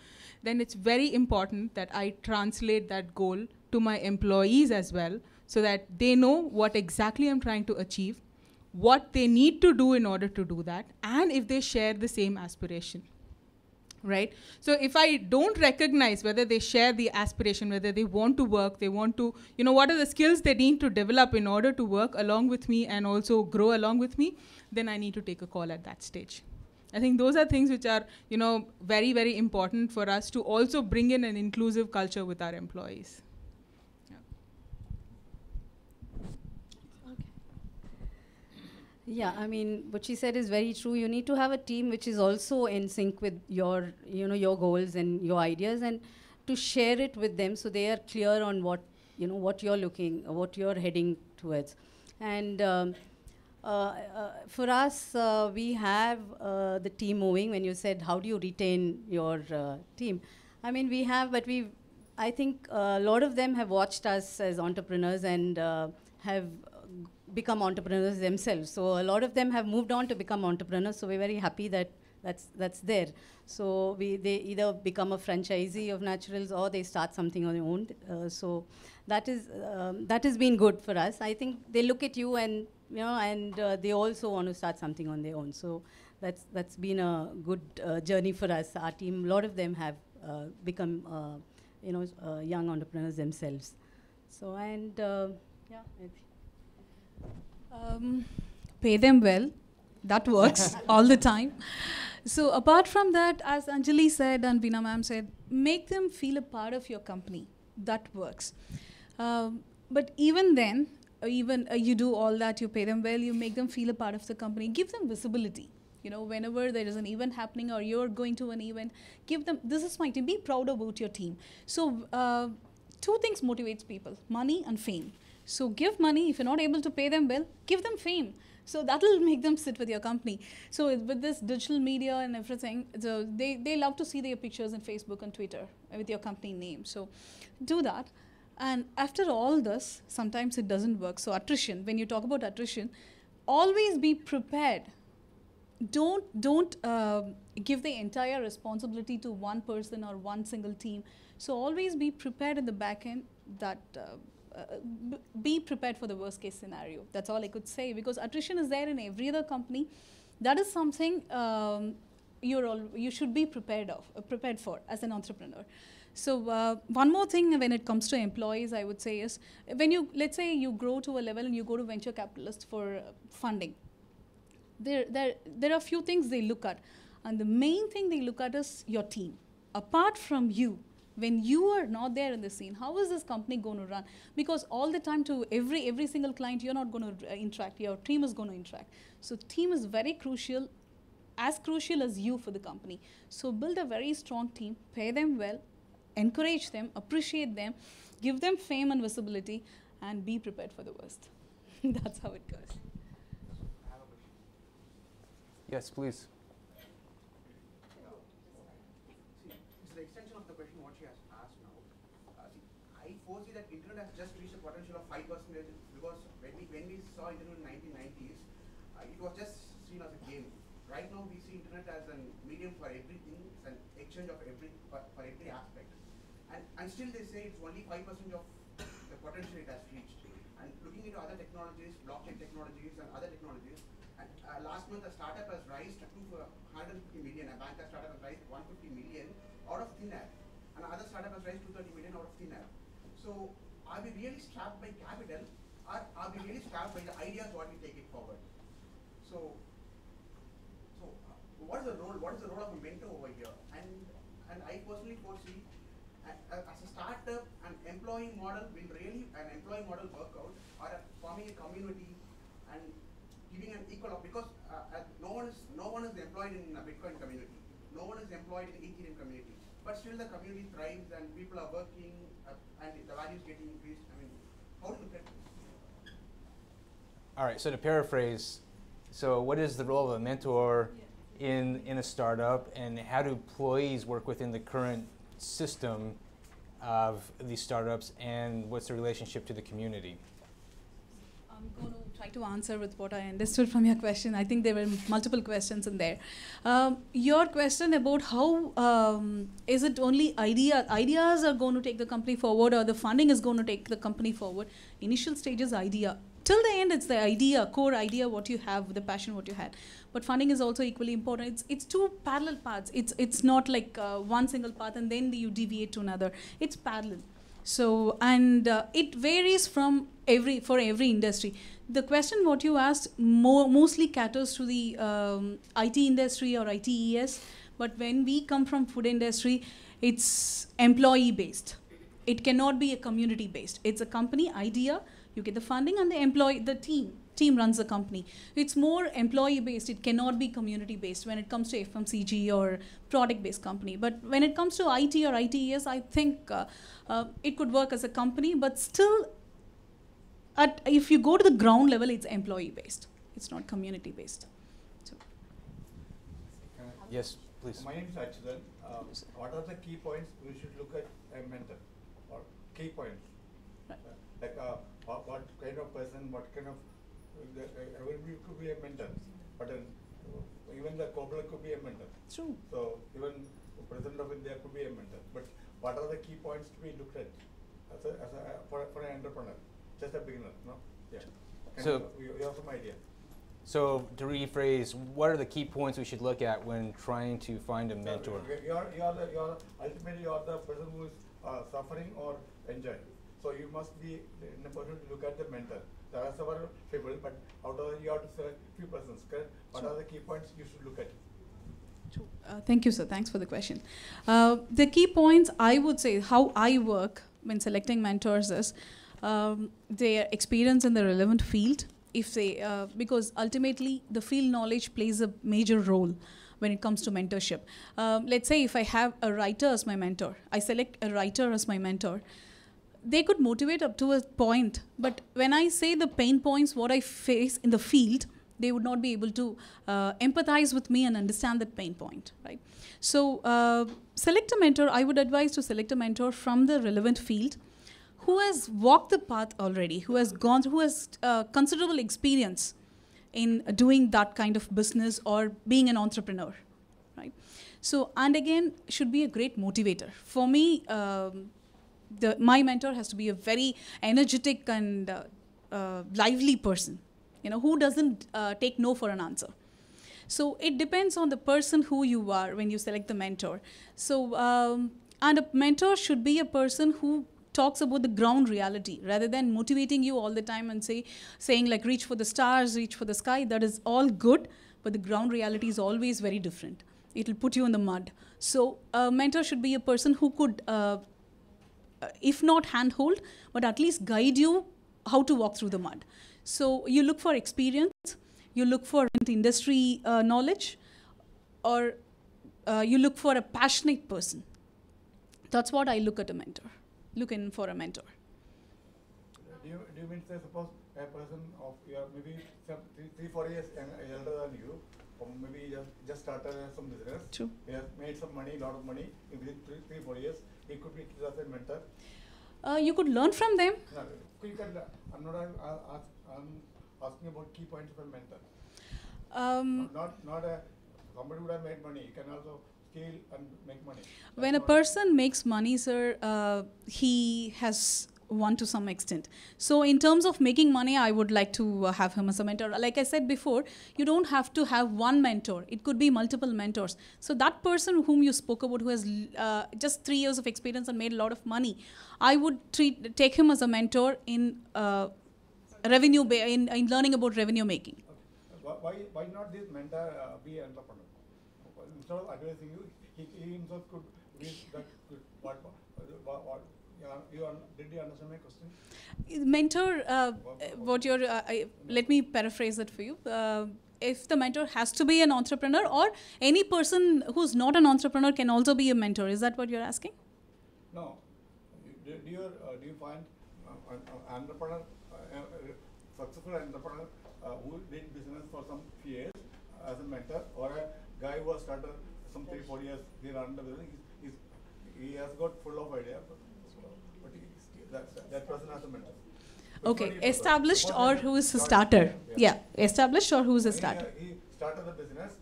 then it's very important that I translate that goal to my employees as well, so that they know what exactly I'm trying to achieve, what they need to do in order to do that, and if they share the same aspiration, right? So if I don't recognize whether they share the aspiration, whether they want to work, they want to, what are the skills they need to develop in order to work along with me and also grow along with me, then I need to take a call at that stage. I think those are things which are, very, very important for us to also bring in an inclusive culture with our employees. Yeah, I mean, what she said is very true. You need to have a team which is also in sync with your, your goals and your ideas, and to share it with them so they are clear on what, what you're what you're heading towards. And for us, we have the team moving. When you said, how do you retain your team? I mean, we have, but I think a lot of them have watched us as entrepreneurs and have become entrepreneurs themselves. So a lot of them have moved on to become entrepreneurs. So we're very happy that that's there. So they either become a franchisee of Naturals or they start something on their own. So that has been good for us. I think they look at you and they also want to start something on their own. So that's been a good journey for us. Our team, a lot of them have become young entrepreneurs themselves. So yeah, I think. Pay them well. That works all the time. So apart from that, as Anjali said and Veena ma'am said, make them feel a part of your company. That works. But even then, you do all that, you pay them well, you make them feel a part of the company, give them visibility. Whenever there is an event happening or you're going to an event, give them, this is my team, be proud about your team. So 2 things motivates people, money and fame. So give money. If you're not able to pay them well, give them fame. So that will make them sit with your company. So with this digital media and everything, so they love to see their pictures on Facebook and Twitter with your company name. So do that. And after all this, sometimes it doesn't work. So attrition, when you talk about attrition, always be prepared. Don't give the entire responsibility to one person or one single team. So always be prepared in the back end that be prepared for the worst case scenario. That's all I could say, because attrition is there in every other company. That is something you should be prepared for as an entrepreneur. So one more thing when it comes to employees, I would say is, when let's say you grow to a level and you go to venture capitalists for funding, there are a few things they look at, and the main thing they look at is your team. Apart from you, when you are not there in the scene, how is this company going to run? Because all the time to every single client, you're not going to interact. Your team is going to interact. So team is very crucial, as crucial as you for the company. So build a very strong team, pay them well, encourage them, appreciate them, give them fame and visibility, and be prepared for the worst. That's how it goes. Yes, please. It's the extension of the question what she has asked now. I foresee that internet has just reached a potential of 5%, because when we saw internet in the 1990s, it was just seen as a game. Right now we see internet as a medium for everything, it's an exchange of for every aspect. And still they say it's only 5% of the potential it has reached. And looking into other technologies, blockchain technologies and other technologies, and last month a startup has raised to 150 million, a banker startup has raised 150 million out of thin air. And another startup has raised 230 million out of thin air. So are we really strapped by capital, or are we really strapped by the ideas what we take it forward? So what is the role of a mentor over here? And I personally foresee, as a startup, an employee model work out, or forming a community and giving an equal, because no one is employed in a Bitcoin community, no one is employed in Ethereum community, but still the community thrives and people are working and the value is getting increased. I mean, how do you look at this? All right, so to paraphrase, so what is the role of a mentor in a startup, and how do employees work within the current system of these startups, and what's the relationship to the community? I'm going to try to answer with what I understood from your question. I think there were multiple questions in there. Your question about how is it only ideas are going to take the company forward, or the funding is going to take the company forward. Initial stage is idea. Till the end, it's the idea, core idea, what you have, the passion, what you had. But funding is also equally important. It's two parallel paths. It's not like one single path and then you deviate to another. It's parallel. So, and it varies from for every industry. The question what you asked mostly caters to the IT industry or ITES, but when we come from food industry, it's employee based. It cannot be a community based. It's a company idea, you get the funding, and the team runs the company. It's more employee based. It cannot be community based when it comes to FMCG or product based company. But when it comes to IT or ITES, I think it could work as a company, but still, if you go to the ground level, it's employee based. It's not community based. So. Yes, please. My name is Achudan. What are the key points we should look at a mentor, or key points? Right. What kind of person, what kind of, everybody could be a mentor, but even the cobbler could be a mentor. True. So even the president of India could be a mentor. But what are the key points to be looked at for an entrepreneur, just a beginner? No. Yeah. So you have some idea. So to rephrase, what are the key points we should look at when trying to find a mentor? Ultimately you are the person who is suffering or enjoying. So you must be in a position to look at the mentor. There are several people, but out of you have to select few persons. Correct? What are the key points you should look at? True. Thank you, sir. Thanks for the question. The key points, I would say, how I work when selecting mentors is their experience in the relevant field. If they, because ultimately the field knowledge plays a major role when it comes to mentorship. Let's say if I have a writer as my mentor, I select a writer as my mentor. They could motivate up to a point, but when I say the pain points, what I face in the field, they would not be able to empathize with me and understand that pain point, right? So select a mentor. I would advise to select a mentor from the relevant field who has walked the path already, who has considerable experience in doing that kind of business or being an entrepreneur, right? So, and again, should be a great motivator. For me, my mentor has to be a very energetic and lively person, who doesn't take no for an answer. So it depends on the person who you are when you select the mentor. So, and a mentor should be a person who talks about the ground reality rather than motivating you all the time and saying like reach for the stars, reach for the sky. That is all good, but the ground reality is always very different. It will put you in the mud. So a mentor should be a person who could, if not handhold, but at least guide you how to walk through the mud. So you look for experience, you look for industry knowledge, or you look for a passionate person. That's what I look at a mentor. Looking for a mentor. Do you mean to say, suppose a person of maybe 3-4 years elder than you, or maybe just started some business. True. He has made some money, lot of money within 3-4 years. He could be as a mentor. You could learn from them. No, I'm not I'm asking about key points of a mentor. Not somebody who has made money. You can also scale and make money. When a person makes money, sir, he has won to some extent. So in terms of making money, I would like to have him as a mentor. Like I said before, you don't have to have one mentor. It could be multiple mentors. So that person whom you spoke about, who has just 3 years of experience and made a lot of money, I would take him as a mentor in revenue, in learning about revenue making. Okay. Why not this mentor be an entrepreneur? Instead of advising you, he himself could be that good. Did you understand my question? Mentor, let me paraphrase it for you. If the mentor has to be an entrepreneur, or any person who's not an entrepreneur can also be a mentor, is that what you're asking? No. Do you find an entrepreneur, successful entrepreneur who did business for some few years as a mentor, or a guy who has started some 3-4 years, he run the business, he has got full of idea, but that person has a mentor. Okay, established or who is a starter? Yeah, established or who is a starter? He started the business,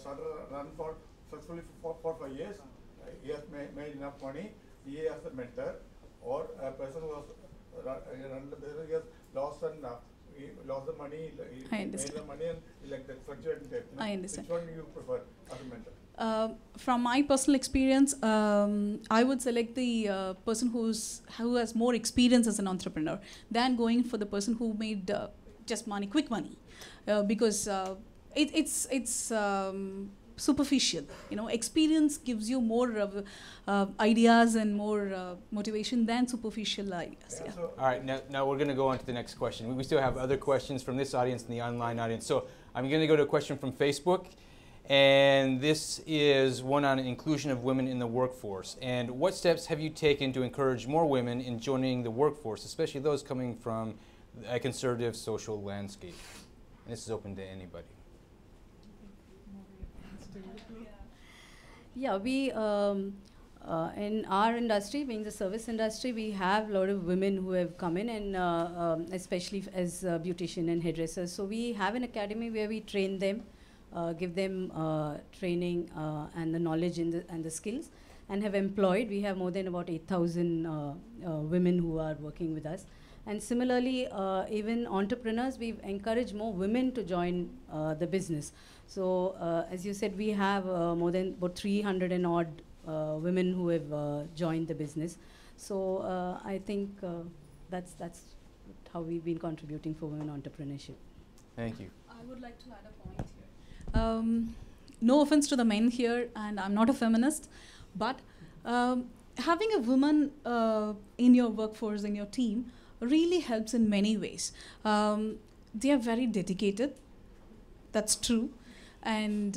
started run for successfully for 5 years. He has made enough money. He has a mentor, or a person who has run the business. He has lost he lost the money. He I made understand. the money and he like that fluctuating type. I understand. Which one do you prefer as a mentor? From my personal experience, I would select the person who has more experience as an entrepreneur than going for the person who made just quick money, because it's superficial. Experience gives you more ideas and more motivation than superficial ideas. Yeah. All right, now we're going to go on to the next question. We still have other questions from this audience and the online audience. So I'm going to go to a question from Facebook. And this is one on inclusion of women in the workforce. And what steps have you taken to encourage more women in joining the workforce, especially those coming from a conservative social landscape? And this is open to anybody. Yeah, we in our industry, being the service industry, we have a lot of women who have come in, and especially as beautician and hairdressers. So we have an academy where we train them, give them training and the knowledge and the skills, and have employed. We have more than about 8,000 women who are working with us. And similarly, even entrepreneurs, we've encouraged more women to join the business. So as you said, we have more than about 300 and odd women who have joined the business. So I think that's how we've been contributing for women entrepreneurship. Thank you. I would like to add a point here. No offense to the men here, and I'm not a feminist, but having a woman in your workforce, in your team, really helps in many ways. They are very dedicated. That's true. And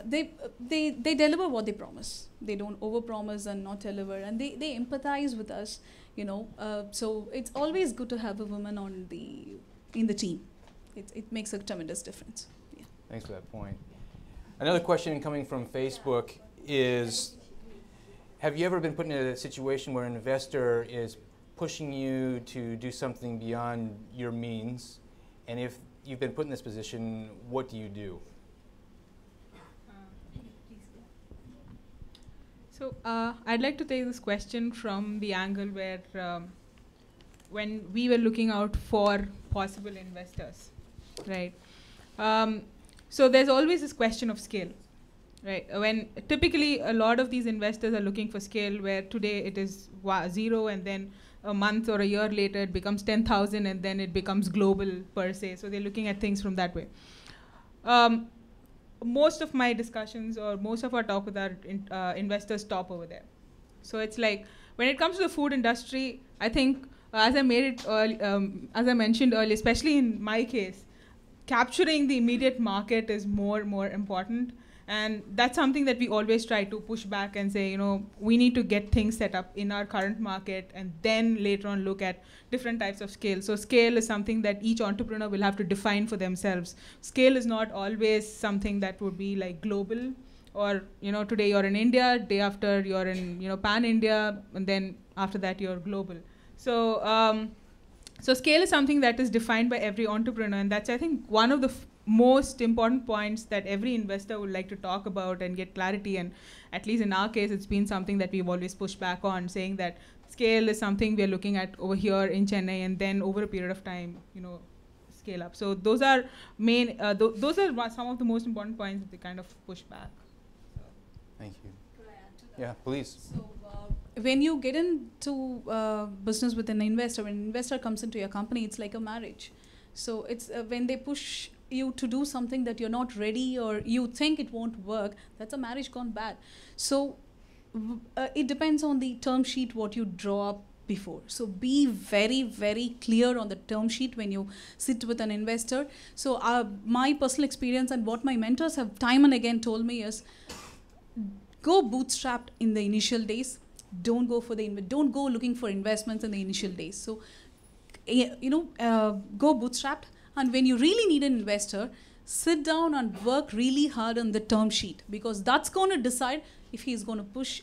they deliver what they promise. They don't overpromise and not deliver, and they empathize with us, so it's always good to have a woman in the team. It makes a tremendous difference. Yeah. Thanks for that point. Another question coming from Facebook is, have you ever been put in a situation where an investor is pushing you to do something beyond your means? And if you've been put in this position, what do you do? So I'd like to take this question from the angle where when we were looking out for possible investors, right? So there's always this question of scale, right? When typically a lot of these investors are looking for scale, where today it is 0, and then a month or a year later it becomes 10,000, and then it becomes global per se. So they're looking at things from that way. Most of my discussions or most of our talk with our investors stop over there. So it's like, when it comes to the food industry, I think as I mentioned earlier, especially in my case, capturing the immediate market is more important. And that's something that we always try to push back and say, we need to get things set up in our current market and then later on look at different types of scale. So scale is something that each entrepreneur will have to define for themselves. Scale is not always something that would be like global, or today you're in India, day after you're in pan-India, and then after that you're global. So so scale is something that is defined by every entrepreneur, and that's, I think, one of the most important points that every investor would like to talk about and get clarity. And at least in our case, it's been something that we've always pushed back on, saying that scale is something we're looking at over here in Chennai, and then over a period of time, scale up. So those are those are some of the most important points that they kind of push back. Thank you. Could I add to that? Yeah, please. So when you get into business with an investor, when an investor comes into your company, it's like a marriage. So it's when they push you to do something that you're not ready, or you think it won't work, that's a marriage gone bad. So it depends on the term sheet what you draw up before. So be very, very clear on the term sheet when you sit with an investor. So my personal experience and what my mentors have time and again told me is, go bootstrapped in the initial days. Don't go looking for investments in the initial days. So go bootstrapped. And when you really need an investor, sit down and work really hard on the term sheet, because that's going to decide if he's going to push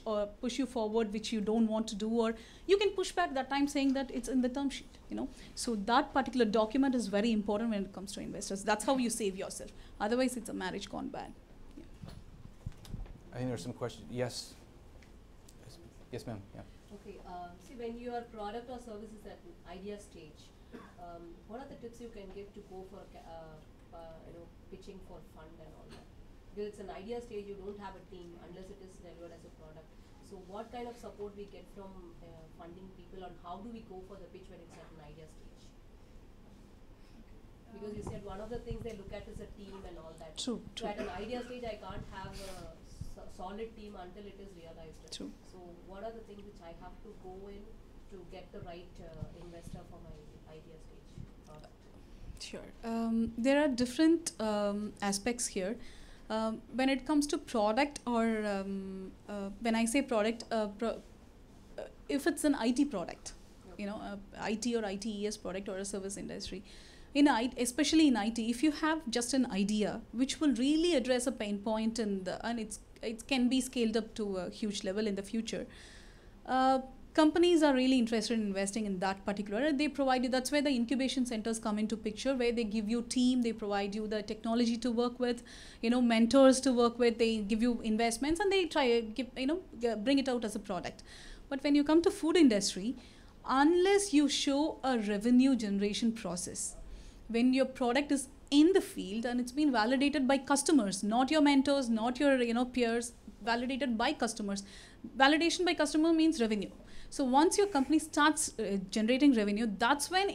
you forward, which you don't want to do, or you can push back that time saying that it's in the term sheet, you know. So that particular document is very important when it comes to investors. That's how you save yourself. Otherwise, it's a marriage gone bad. Yeah. I think there's some questions. Yes. Yes, ma'am. Yeah. Okay. See, when your product or service is at an idea stage, what are the tips you can give to go for pitching for fund and all that? Because it's an idea stage, you don't have a team unless it is delivered as a product. So what kind of support we get from funding people, and how do we go for the pitch when it's at an idea stage? Because you said one of the things they look at is a team and all that. True. So at an idea stage, I can't have a solid team until it is realized. True. So what are the things which I have to go in to get the right investor for my idea stage product? Sure. There are different aspects here. When it comes to product, or when I say product, if it's an IT product, you know, IT or ITES product or a service industry, especially in IT, if you have just an idea which will really address a pain point and it can be scaled up to a huge level in the future, companies are really interested in investing in that particular. They provide you, that's where the incubation centers come into picture, where they give you team, they provide you the technology to work with, you know, mentors to work with, they give you investments, and they try bring it out as a product. But when you come to food industry, unless you show a revenue generation process, when your product is in the field and it's been validated by customers, not your mentors, not your peers, validated by customers. Validation by customer means revenue. So once your company starts generating revenue, that's when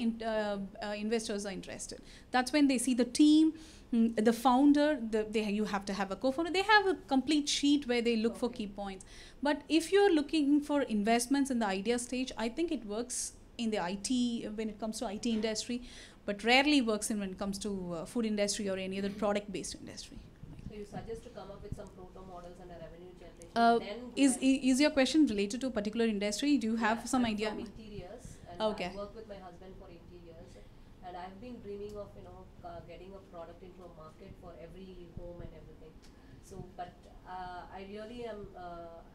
investors are interested. That's when they see the team, the founder, you have to have a co-founder. They have a complete sheet where they look for key points. But if you're looking for investments in the idea stage, I think it works in the IT, when it comes to IT industry, but rarely works when it comes to food industry or any other product-based industry. So you suggest to come up with some proto models and a revenue generation. Is your question related to a particular industry? Do you have some idea? From interiors, and okay. I work with my husband for interiors, and I've been dreaming of getting a product into a market for every home and everything. So, but I really am.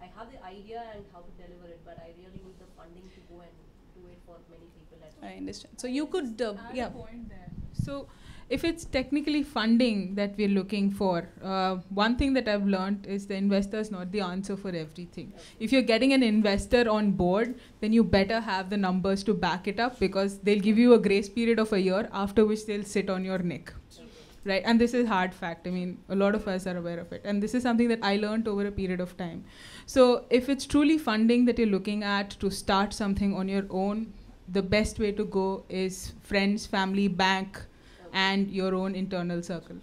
I have the idea and how to deliver it, but I really need the funding to go and do it for many people. I understand. So you could, add a point there. So if it's technically funding that we're looking for, one thing that I've learned is the investor is not the answer for everything. Okay. If you're getting an investor on board, then you better have the numbers to back it up, because they'll give you a grace period of a year, after which they'll sit on your neck. Okay. Right? And this is hard fact. I mean, a lot of us are aware of it. And this is something that I learned over a period of time. So if it's truly funding that you're looking at to start something on your own, the best way to go is friends, family, bank, and your own internal circle.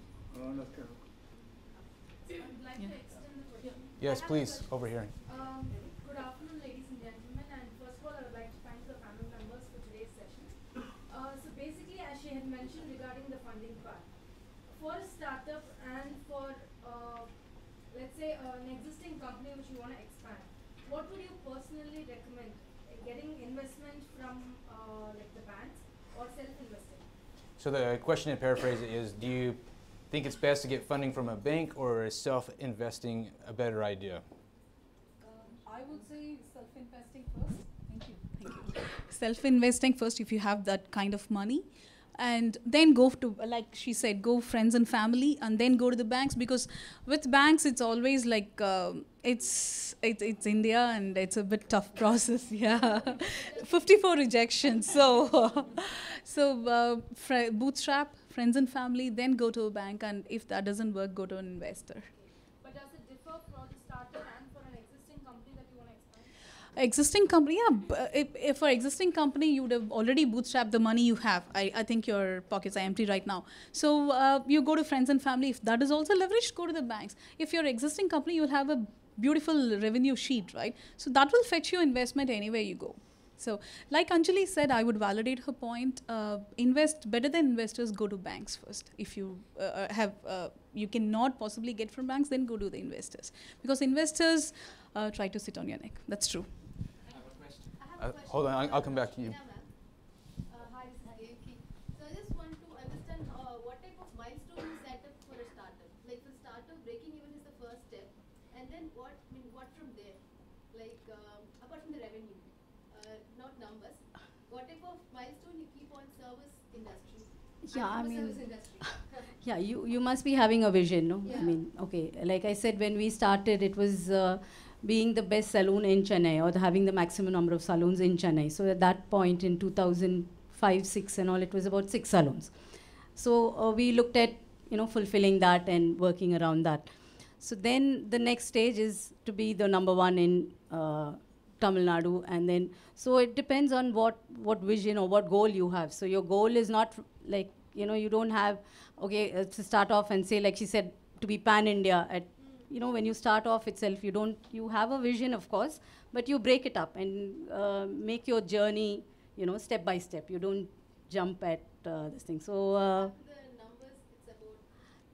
Yes, please, over here. Good afternoon, ladies and gentlemen, and first of all, I would like to thank the panel members for today's session. So basically, as she had mentioned regarding the funding part, for a startup and for, let's say, an existing company which you want to expand, what would you personally recommend? Getting investment from like the banks or self-investing? So the question in paraphrase is, do you think it's best to get funding from a bank, or is self-investing a better idea? I would say self-investing first. Thank you. Self-investing first if you have that kind of money. And then go to, like she said, go friends and family, and then go to the banks, because with banks it's always like it's India and it's a bit tough process. Yeah, 54 rejections. So bootstrap, friends and family, then go to a bank, and if that doesn't work, go to an investor. But does it differ for the startup and for an existing company that you want to expand? Existing company, yeah. If for existing company, you would have already bootstrapped the money you have. I think your pockets are empty right now. So you go to friends and family. If that is also leveraged, go to the banks. If your existing company, you'll have a beautiful revenue sheet, right? So that will fetch you investment anywhere you go. So like Anjali said, I would validate her point. Invest better than investors, go to banks first. If you you cannot possibly get from banks, then go to the investors. Because investors try to sit on your neck. That's true. Hold on, I'll come back to you. Hi, this is Ayuki. So I just want to understand what type of milestone you set up like apart from the revenue, not numbers, what type of milestone you keep on service industry? Yeah, I And mean, service industry. yeah, you must be having a vision, no? Yeah. I mean, okay, like I said, when we started, it was being the best saloon in Chennai, or having the maximum number of saloons in Chennai. So at that point in 2005, 6 and all, it was about 6 saloons. So we looked at, fulfilling that and working around that. So then the next stage is to be the number one in Tamil Nadu, and then so it depends on what vision or what goal you have. So your goal is not like, you don't have, okay, to start off and say, like she said, to be pan-India. At when you start off itself, you have a vision, of course, but you break it up and make your journey, step by step. You don't jump at this thing. So The numbers, it's about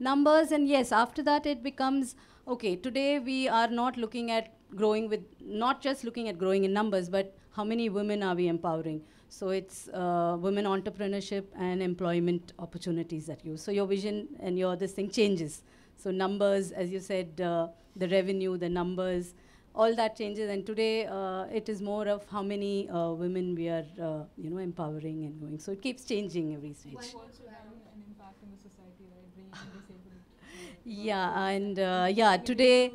numbers, and yes, after that it becomes, okay, today we are not looking at growing with, not just looking at growing in numbers, but how many women are we empowering. So it's women entrepreneurship and employment opportunities that you, so your vision and your this thing changes. So numbers, as you said, the revenue, the numbers, all that changes, and today it is more of how many women we are empowering and going. So it keeps changing every stage. Also having an impact in the society, right? Bringing in disabled. Yeah, and yeah, today,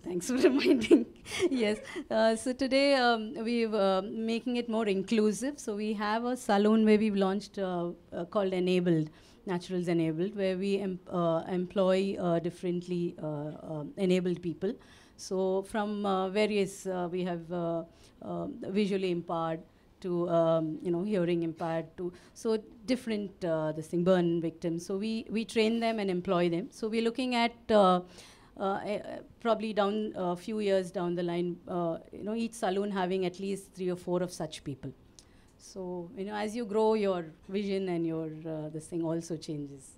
thanks for reminding. Yes, so today we're making it more inclusive. So we have a salon where we've launched called Enabled, Naturals Enabled, where we employ differently enabled people. So from various, we have visually impaired to hearing impaired to, so different this thing, burn victims. So we train them and employ them. So we're looking at probably down a few years down the line, each saloon having at least 3 or 4 of such people. So as you grow, your vision and your this thing also changes.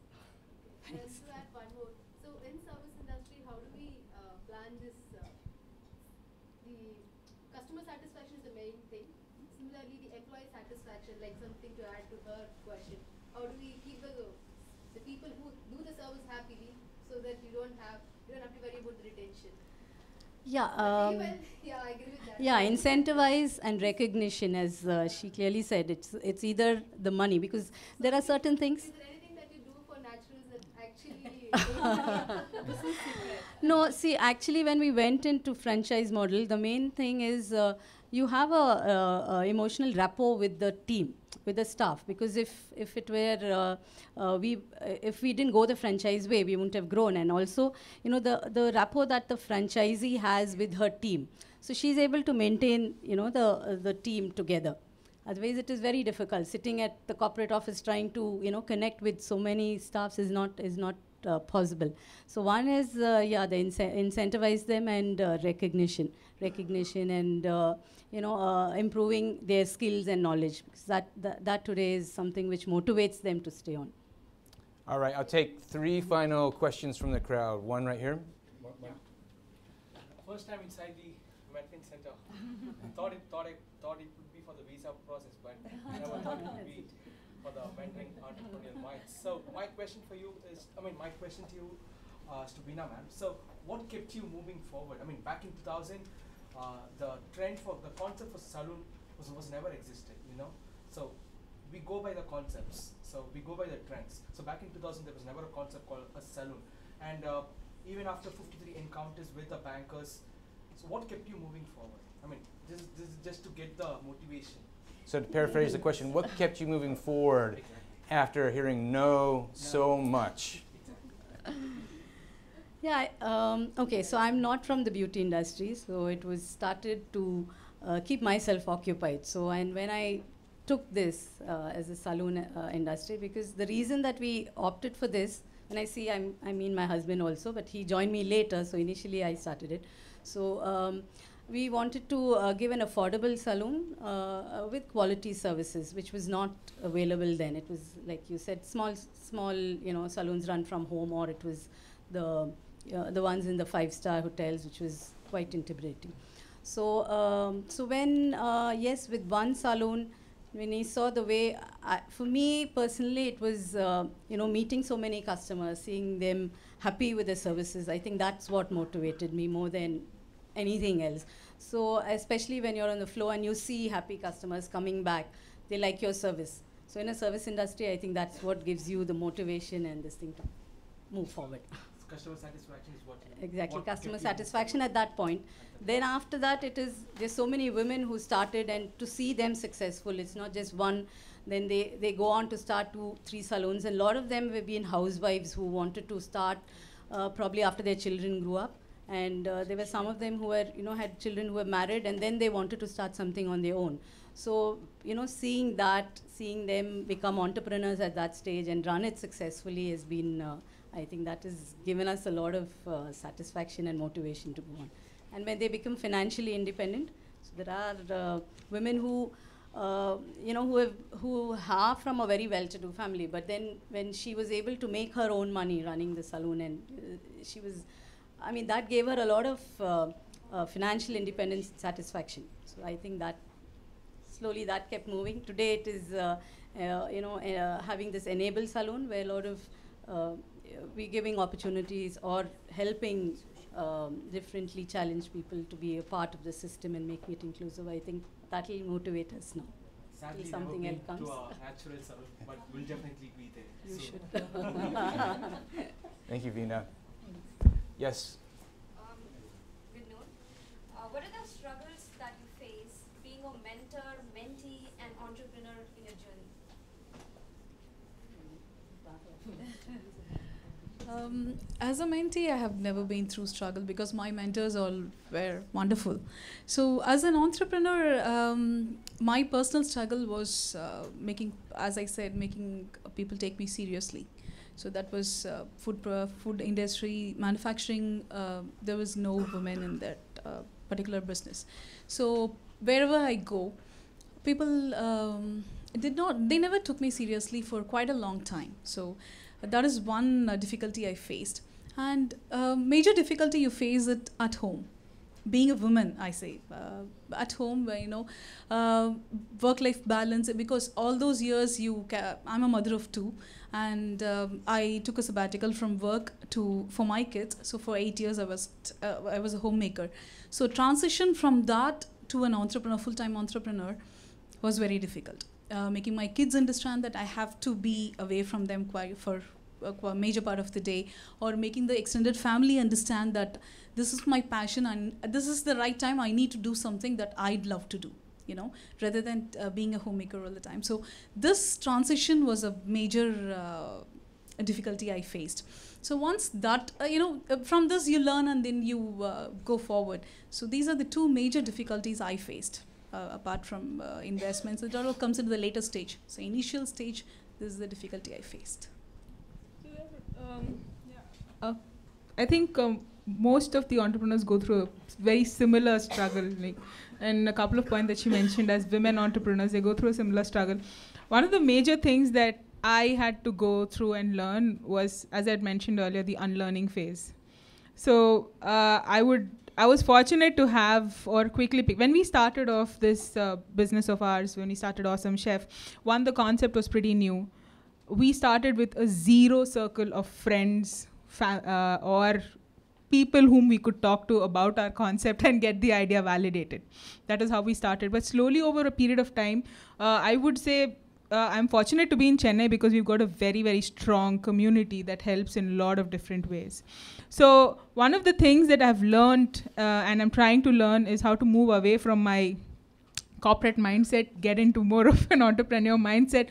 And to add one more, so in service industry, how do we plan this? The customer satisfaction is the main thing. Similarly, the employee satisfaction, like something to add to her question. How do we keep the people who do the service happily, so that you don't have to worry about the retention? Yeah. Yeah, I agree with that. Yeah, incentivize and recognition, as she clearly said. It's either the money, because there are certain things. Is there anything that you do for naturals that actually business secret? No, see, actually, when we went into franchise model, the main thing is you have a emotional rapport with the team, with the staff. Because if it were if we didn't go the franchise way, we wouldn't have grown. And also, the rapport that the franchisee has with her team. So she's able to maintain, the team together. Otherwise, it is very difficult. Sitting at the corporate office trying to, connect with so many staffs is not possible. So one is, the incentivize them, and recognition and, improving their skills and knowledge. Because that today is something which motivates them to stay on. All right, I'll take 3 final questions from the crowd. One right here. Yeah. First time inside the American Center. thought it would be for the visa process, but never thought it would be for the mentoring entrepreneurial minds. So my question to you is to Veena ma'am. So what kept you moving forward? I mean, back in 2000, the trend for the concept for saloon was never existed, So we go by the concepts. So we go by the trends. So back in 2000, there was never a concept called a saloon. And even after 53 encounters with the bankers, so what kept you moving forward? I mean, this is just to get the motivation. So to paraphrase the question, what kept you moving forward after hearing no so much? Yeah, okay, so I'm not from the beauty industry, so it was started to keep myself occupied. So, and when I took this as a saloon industry, because the reason that we opted for this, and I mean my husband also, but he joined me later, so initially I started it. So we wanted to give an affordable salon with quality services, which was not available then. It was, like you said, small, saloons run from home, or it was the ones in the 5-star hotels, which was quite intimidating. So, so when, yes, with one salon, when I saw the way, for me personally, it was, meeting so many customers, seeing them happy with the services. I think that's what motivated me more than anything else. So especially when you're on the floor and you see happy customers coming back, they like your service. So in a service industry, I think that's what gives you the motivation and this thing to move forward. Customer satisfaction is what you Exactly, what customer kept you satisfaction at that point. Then after that, there's so many women who started, and to see them successful, it's not just one. Then they go on to start 2, 3 salons, and a lot of them have been housewives who wanted to start probably after their children grew up. And there were some of them who were, had children who were married, and then they wanted to start something on their own. So, seeing them become entrepreneurs at that stage and run it successfully has been, I think that has given us a lot of satisfaction and motivation to go on. And when they become financially independent, so there are women who, who are from a very well-to-do family, but then when she was able to make her own money running the salon, and that gave her a lot of financial independence and satisfaction. So I think that slowly that kept moving. Today it is, having this Enable Salon where a lot of, we're giving opportunities or helping differently challenged people to be a part of the system and making it inclusive. I think that will motivate us now. Sadly, till something else comes. To our natural salon, but we'll definitely be there. You soon. should. Thank you, Veena. Yes. Good noon. What are the struggles that you face being a mentor, mentee, and entrepreneur in your journey? As a mentee, I have never been through struggle because my mentors all were wonderful. So as an entrepreneur, my personal struggle was making people take me seriously. So that was food industry, manufacturing. There was no women in that particular business. So wherever I go, people they never took me seriously for quite a long time. So that is one difficulty I faced. And major difficulty you face it at home. Being a woman, I say, at home, where, work-life balance, because all those years I'm a mother of 2, and I took a sabbatical from work for my kids. So for 8 years, I was a homemaker. So transition from that to an entrepreneur, full-time entrepreneur, was very difficult. Making my kids understand that I have to be away from them for a major part of the day, or making the extended family understand that this is my passion and this is the right time I need to do something that I'd love to do, rather than being a homemaker all the time. So this transition was a major difficulty I faced. So once that, from this you learn and then you go forward. So these are the 2 major difficulties I faced. Apart from investments, it all comes into the later stage. So initial stage, this is the difficulty I faced. I think most of the entrepreneurs go through a very similar struggle. And a couple of points that she mentioned as women entrepreneurs, they go through a similar struggle. One of the major things that I had to go through and learn was, as I had mentioned earlier, the unlearning phase. So I was fortunate to have, or quickly pick, when we started off this business of ours, when we started Awesome Chef, the concept was pretty new. We started with a 0 circle of friends or people whom we could talk to about our concept and get the idea validated. That is how we started. But slowly over a period of time, I would say I'm fortunate to be in Chennai because we've got a very, very strong community that helps in a lot of different ways. So one of the things that I've learned and I'm trying to learn is how to move away from my corporate mindset, get into more of an entrepreneur mindset,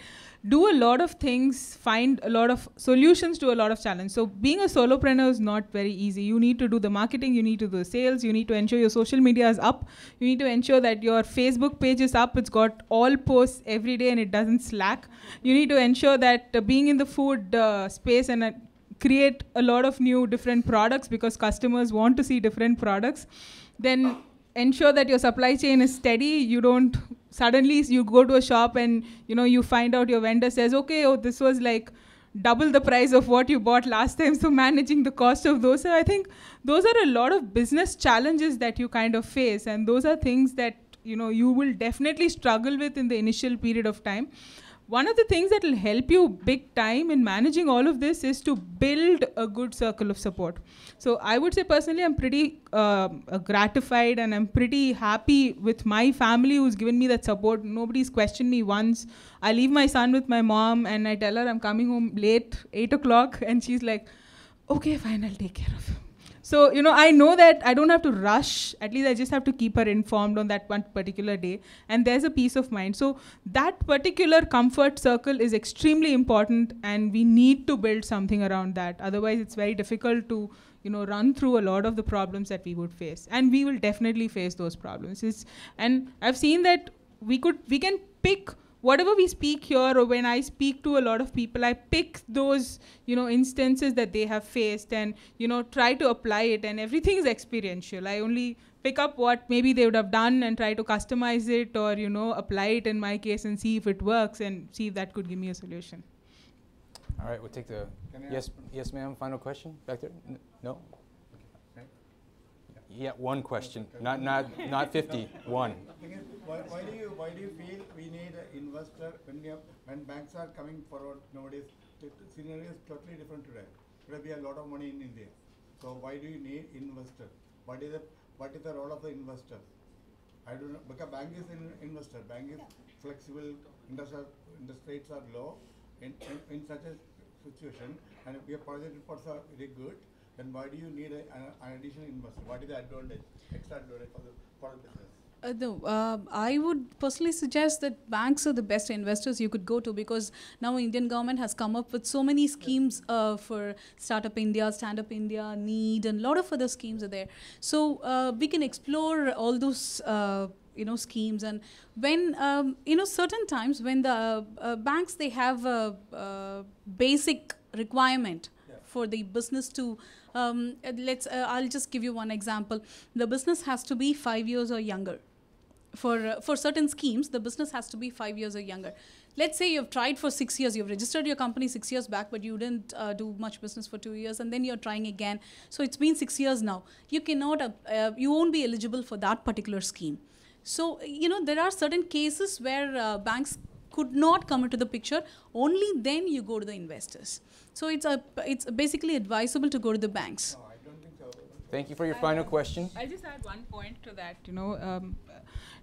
do a lot of things, find a lot of solutions to a lot of challenges. So being a solopreneur is not very easy. You need to do the marketing, you need to do the sales, you need to ensure your social media is up, you need to ensure that your Facebook page is up, it's got all posts every day and it doesn't slack. You need to ensure that being in the food space and create a lot of new different products because customers want to see different products. Then ensure that your supply chain is steady. You don't suddenly you go to a shop and you find out your vendor says, okay, this was like double the price of what you bought last time. So managing the cost of those. So I think those are a lot of business challenges that you kind of face, and those are things that you will definitely struggle with in the initial period of time. one of the things that will help you big time in managing all of this is to build a good circle of support. So I would say personally, I'm pretty gratified and I'm pretty happy with my family who's given me that support. Nobody's questioned me once. I leave my son with my mom and I tell her I'm coming home late, 8 o'clock, and she's like, okay, fine, I'll take care of him. So, I know that I don't have to rush. At least I just have to keep her informed on that one particular day. And there's a peace of mind. So that particular comfort circle is extremely important, and we need to build something around that. Otherwise, it's very difficult to, run through a lot of the problems that we would face. And we will definitely face those problems. And I've seen that we can pick whatever we speak here, or when I speak to a lot of people, I pick those, instances that they have faced and, try to apply it, and everything is experiential. I only pick up what maybe they would have done and try to customize it or, apply it in my case and see if it works and see if that could give me a solution. All right, we'll take the, yes ma'am, final question back there? No? Yeah, one question, not 50, one. Why do you feel we need an investor when banks are coming forward nowadays? The scenario is totally different today. Today we have a lot of money in India. So why do you need investor? What is the role of the investor? I don't know, because bank is an investor. Bank is flexible, interest rates are low. In such a situation, and if your project reports are very good, then why do you need an additional investor? What is the advantage, extra advantage for the business? I would personally suggest that banks are the best investors you could go to, because now Indian government has come up with so many schemes for Startup India, Stand Up India, NEED, and a lot of other schemes are there. So we can explore all those schemes. And when certain times when the banks, they have a basic requirement for the business to I'll just give you one example. The business has to be 5 years or younger. For certain schemes, the business has to be 5 years or younger. Let's say you've tried for 6 years, you've registered your company 6 years back, but you didn't do much business for 2 years, and then you're trying again. So it's been 6 years now. You cannot, you won't be eligible for that particular scheme. So, there are certain cases where banks could not come into the picture. Only then you go to the investors. So it's basically advisable to go to the banks. No, I don't think so. Thank you for your final question. I'll just add one point to that.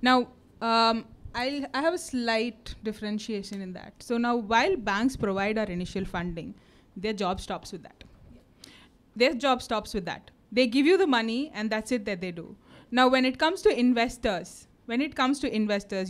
Now, I have a slight differentiation in that. So now, while banks provide our initial funding, their job stops with that. Their job stops with that. They give you the money, and that's it that they do. Now, when it comes to investors,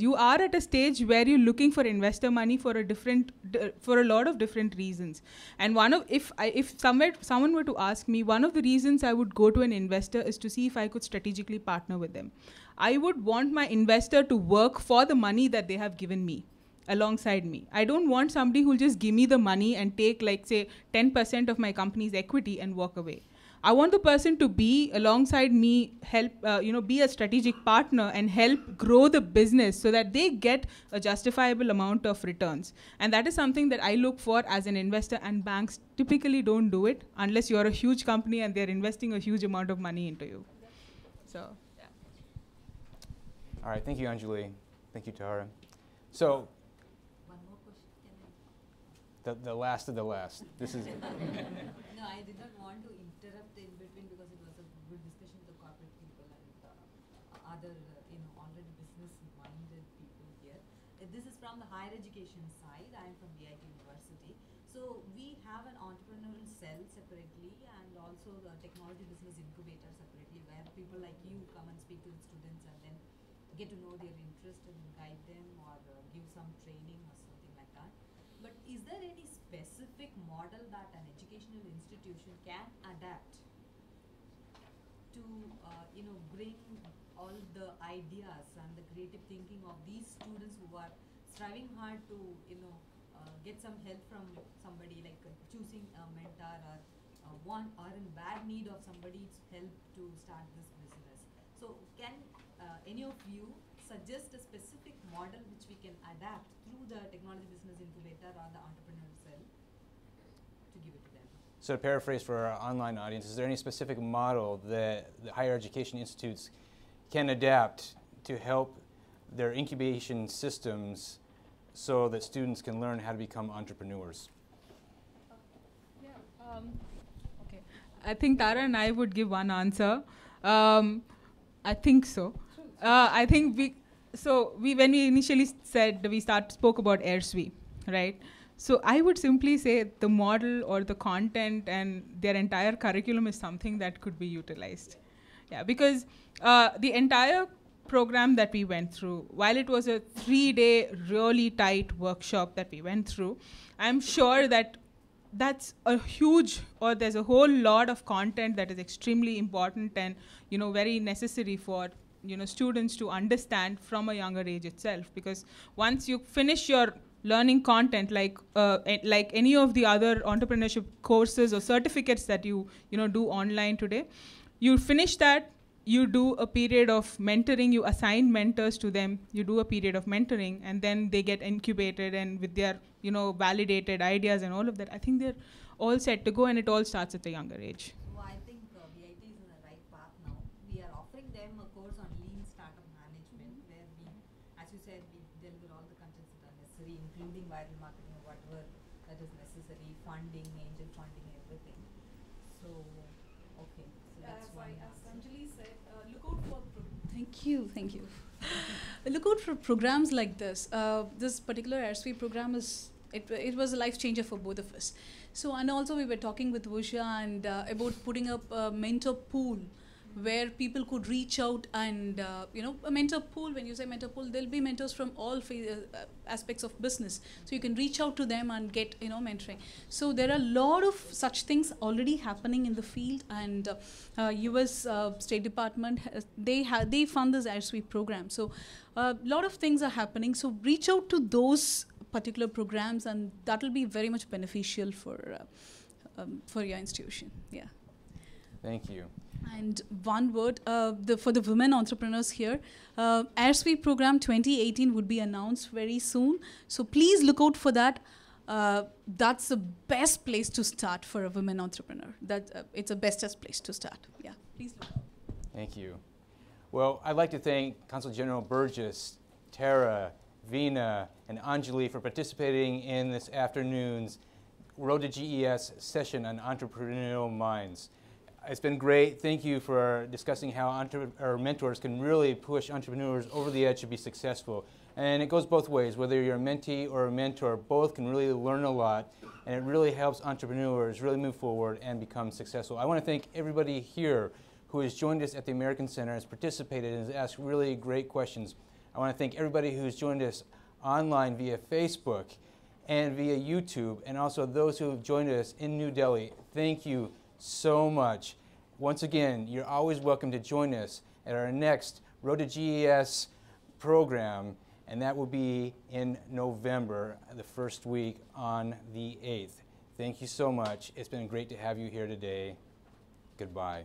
you are at a stage where you're looking for investor money for a lot of different reasons. And if someone were to ask me, one of the reasons I would go to an investor is to see if I could strategically partner with them. I would want my investor to work for the money that they have given me, alongside me. I don't want somebody who'll just give me the money and take, like, say, 10% of my company's equity and walk away. I want the person to be alongside me, help, be a strategic partner and help grow the business so that they get a justifiable amount of returns. And that is something that I look for as an investor, and banks typically don't do it unless you're a huge company and they're investing a huge amount of money into you. So, yeah. All right, thank you, Anjali. Thank you, Tara. So, one more question. the last of the last. This is. No, I did not want to interrupt in between because it was a good discussion with the corporate people and other, already business-minded people here. This is from the higher education side. I am from VIT University. So we have an entrepreneurial cell separately and also the technology business incubator separately, where people like you come and speak to the students and then get to know their interest and guide them or give some training or something like that. But is there any specific model that an educational institution can adapt to, bring all the ideas and the creative thinking of these students who are striving hard to, get some help from somebody, like choosing a mentor or in bad need of somebody's help to start this business. So can any of you suggest a specific model which we can adapt through the technology business incubator or the entrepreneurial cell to give it to them? So to paraphrase for our online audience, is there any specific model that the higher education institutes can adapt to help their incubation systems so that students can learn how to become entrepreneurs? Okay. I think Tara and I would give one answer. I think so. I think when we initially said spoke about AirSWE, right? So I would simply say the model or the content and their entire curriculum is something that could be utilized. Yeah, because the entire program that we went through, while it was a 3-day really tight workshop that we went through, I'm sure that that's a huge, or there's a whole lot of content that is extremely important and very necessary for students to understand from a younger age itself. Because once you finish your learning content, like any of the other entrepreneurship courses or certificates that you do online today, you finish that, you do a period of mentoring, you assign mentors to them, you do a period of mentoring, and then they get incubated and with their validated ideas and all of that, I think they're all set to go, and it all starts at a younger age. So I think VIT is on the right path now. We are offering them a course on lean startup management, where we, as you said, we deliver all the contents that are necessary, including viral marketing or whatever that is necessary, funding, angel funding, everything. So, okay. So that's one. As Anjali said, look out for thank you. Look out for programs like this. This particular RSV program it was a life changer for both of us. So, and also we were talking with Vusha and about putting up a mentor pool where people could reach out and a mentor pool. When you say mentor pool, there'll be mentors from all aspects of business, so you can reach out to them and get mentoring. So there are a lot of such things already happening in the field, and US State Department they fund this RSV program. So a lot of things are happening, so reach out to those particular programs, and that will be very much beneficial for your institution. Yeah. Thank you. And one word for the women entrepreneurs here, RSV program 2018 would be announced very soon. So please look out for that. That's the best place to start for a women entrepreneur. It's the bestest place to start. Yeah, please look out. Thank you. Well, I'd like to thank Consul General Burgess, Tara, Veena, and Anjali for participating in this afternoon's RoadToGES session on entrepreneurial minds. It's been great. Thank you for discussing how our mentors can really push entrepreneurs over the edge to be successful. And it goes both ways. Whether you're a mentee or a mentor, both can really learn a lot, and it really helps entrepreneurs really move forward and become successful. I want to thank everybody here who has joined us at the American Center, has participated, and has asked really great questions. I want to thank everybody who's joined us online via Facebook and via YouTube, and also those who have joined us in New Delhi. Thank you so much. Once again, you're always welcome to join us at our next RoadToGES program, and that will be in November, the first week on the 8th. Thank you so much. It's been great to have you here today. Goodbye.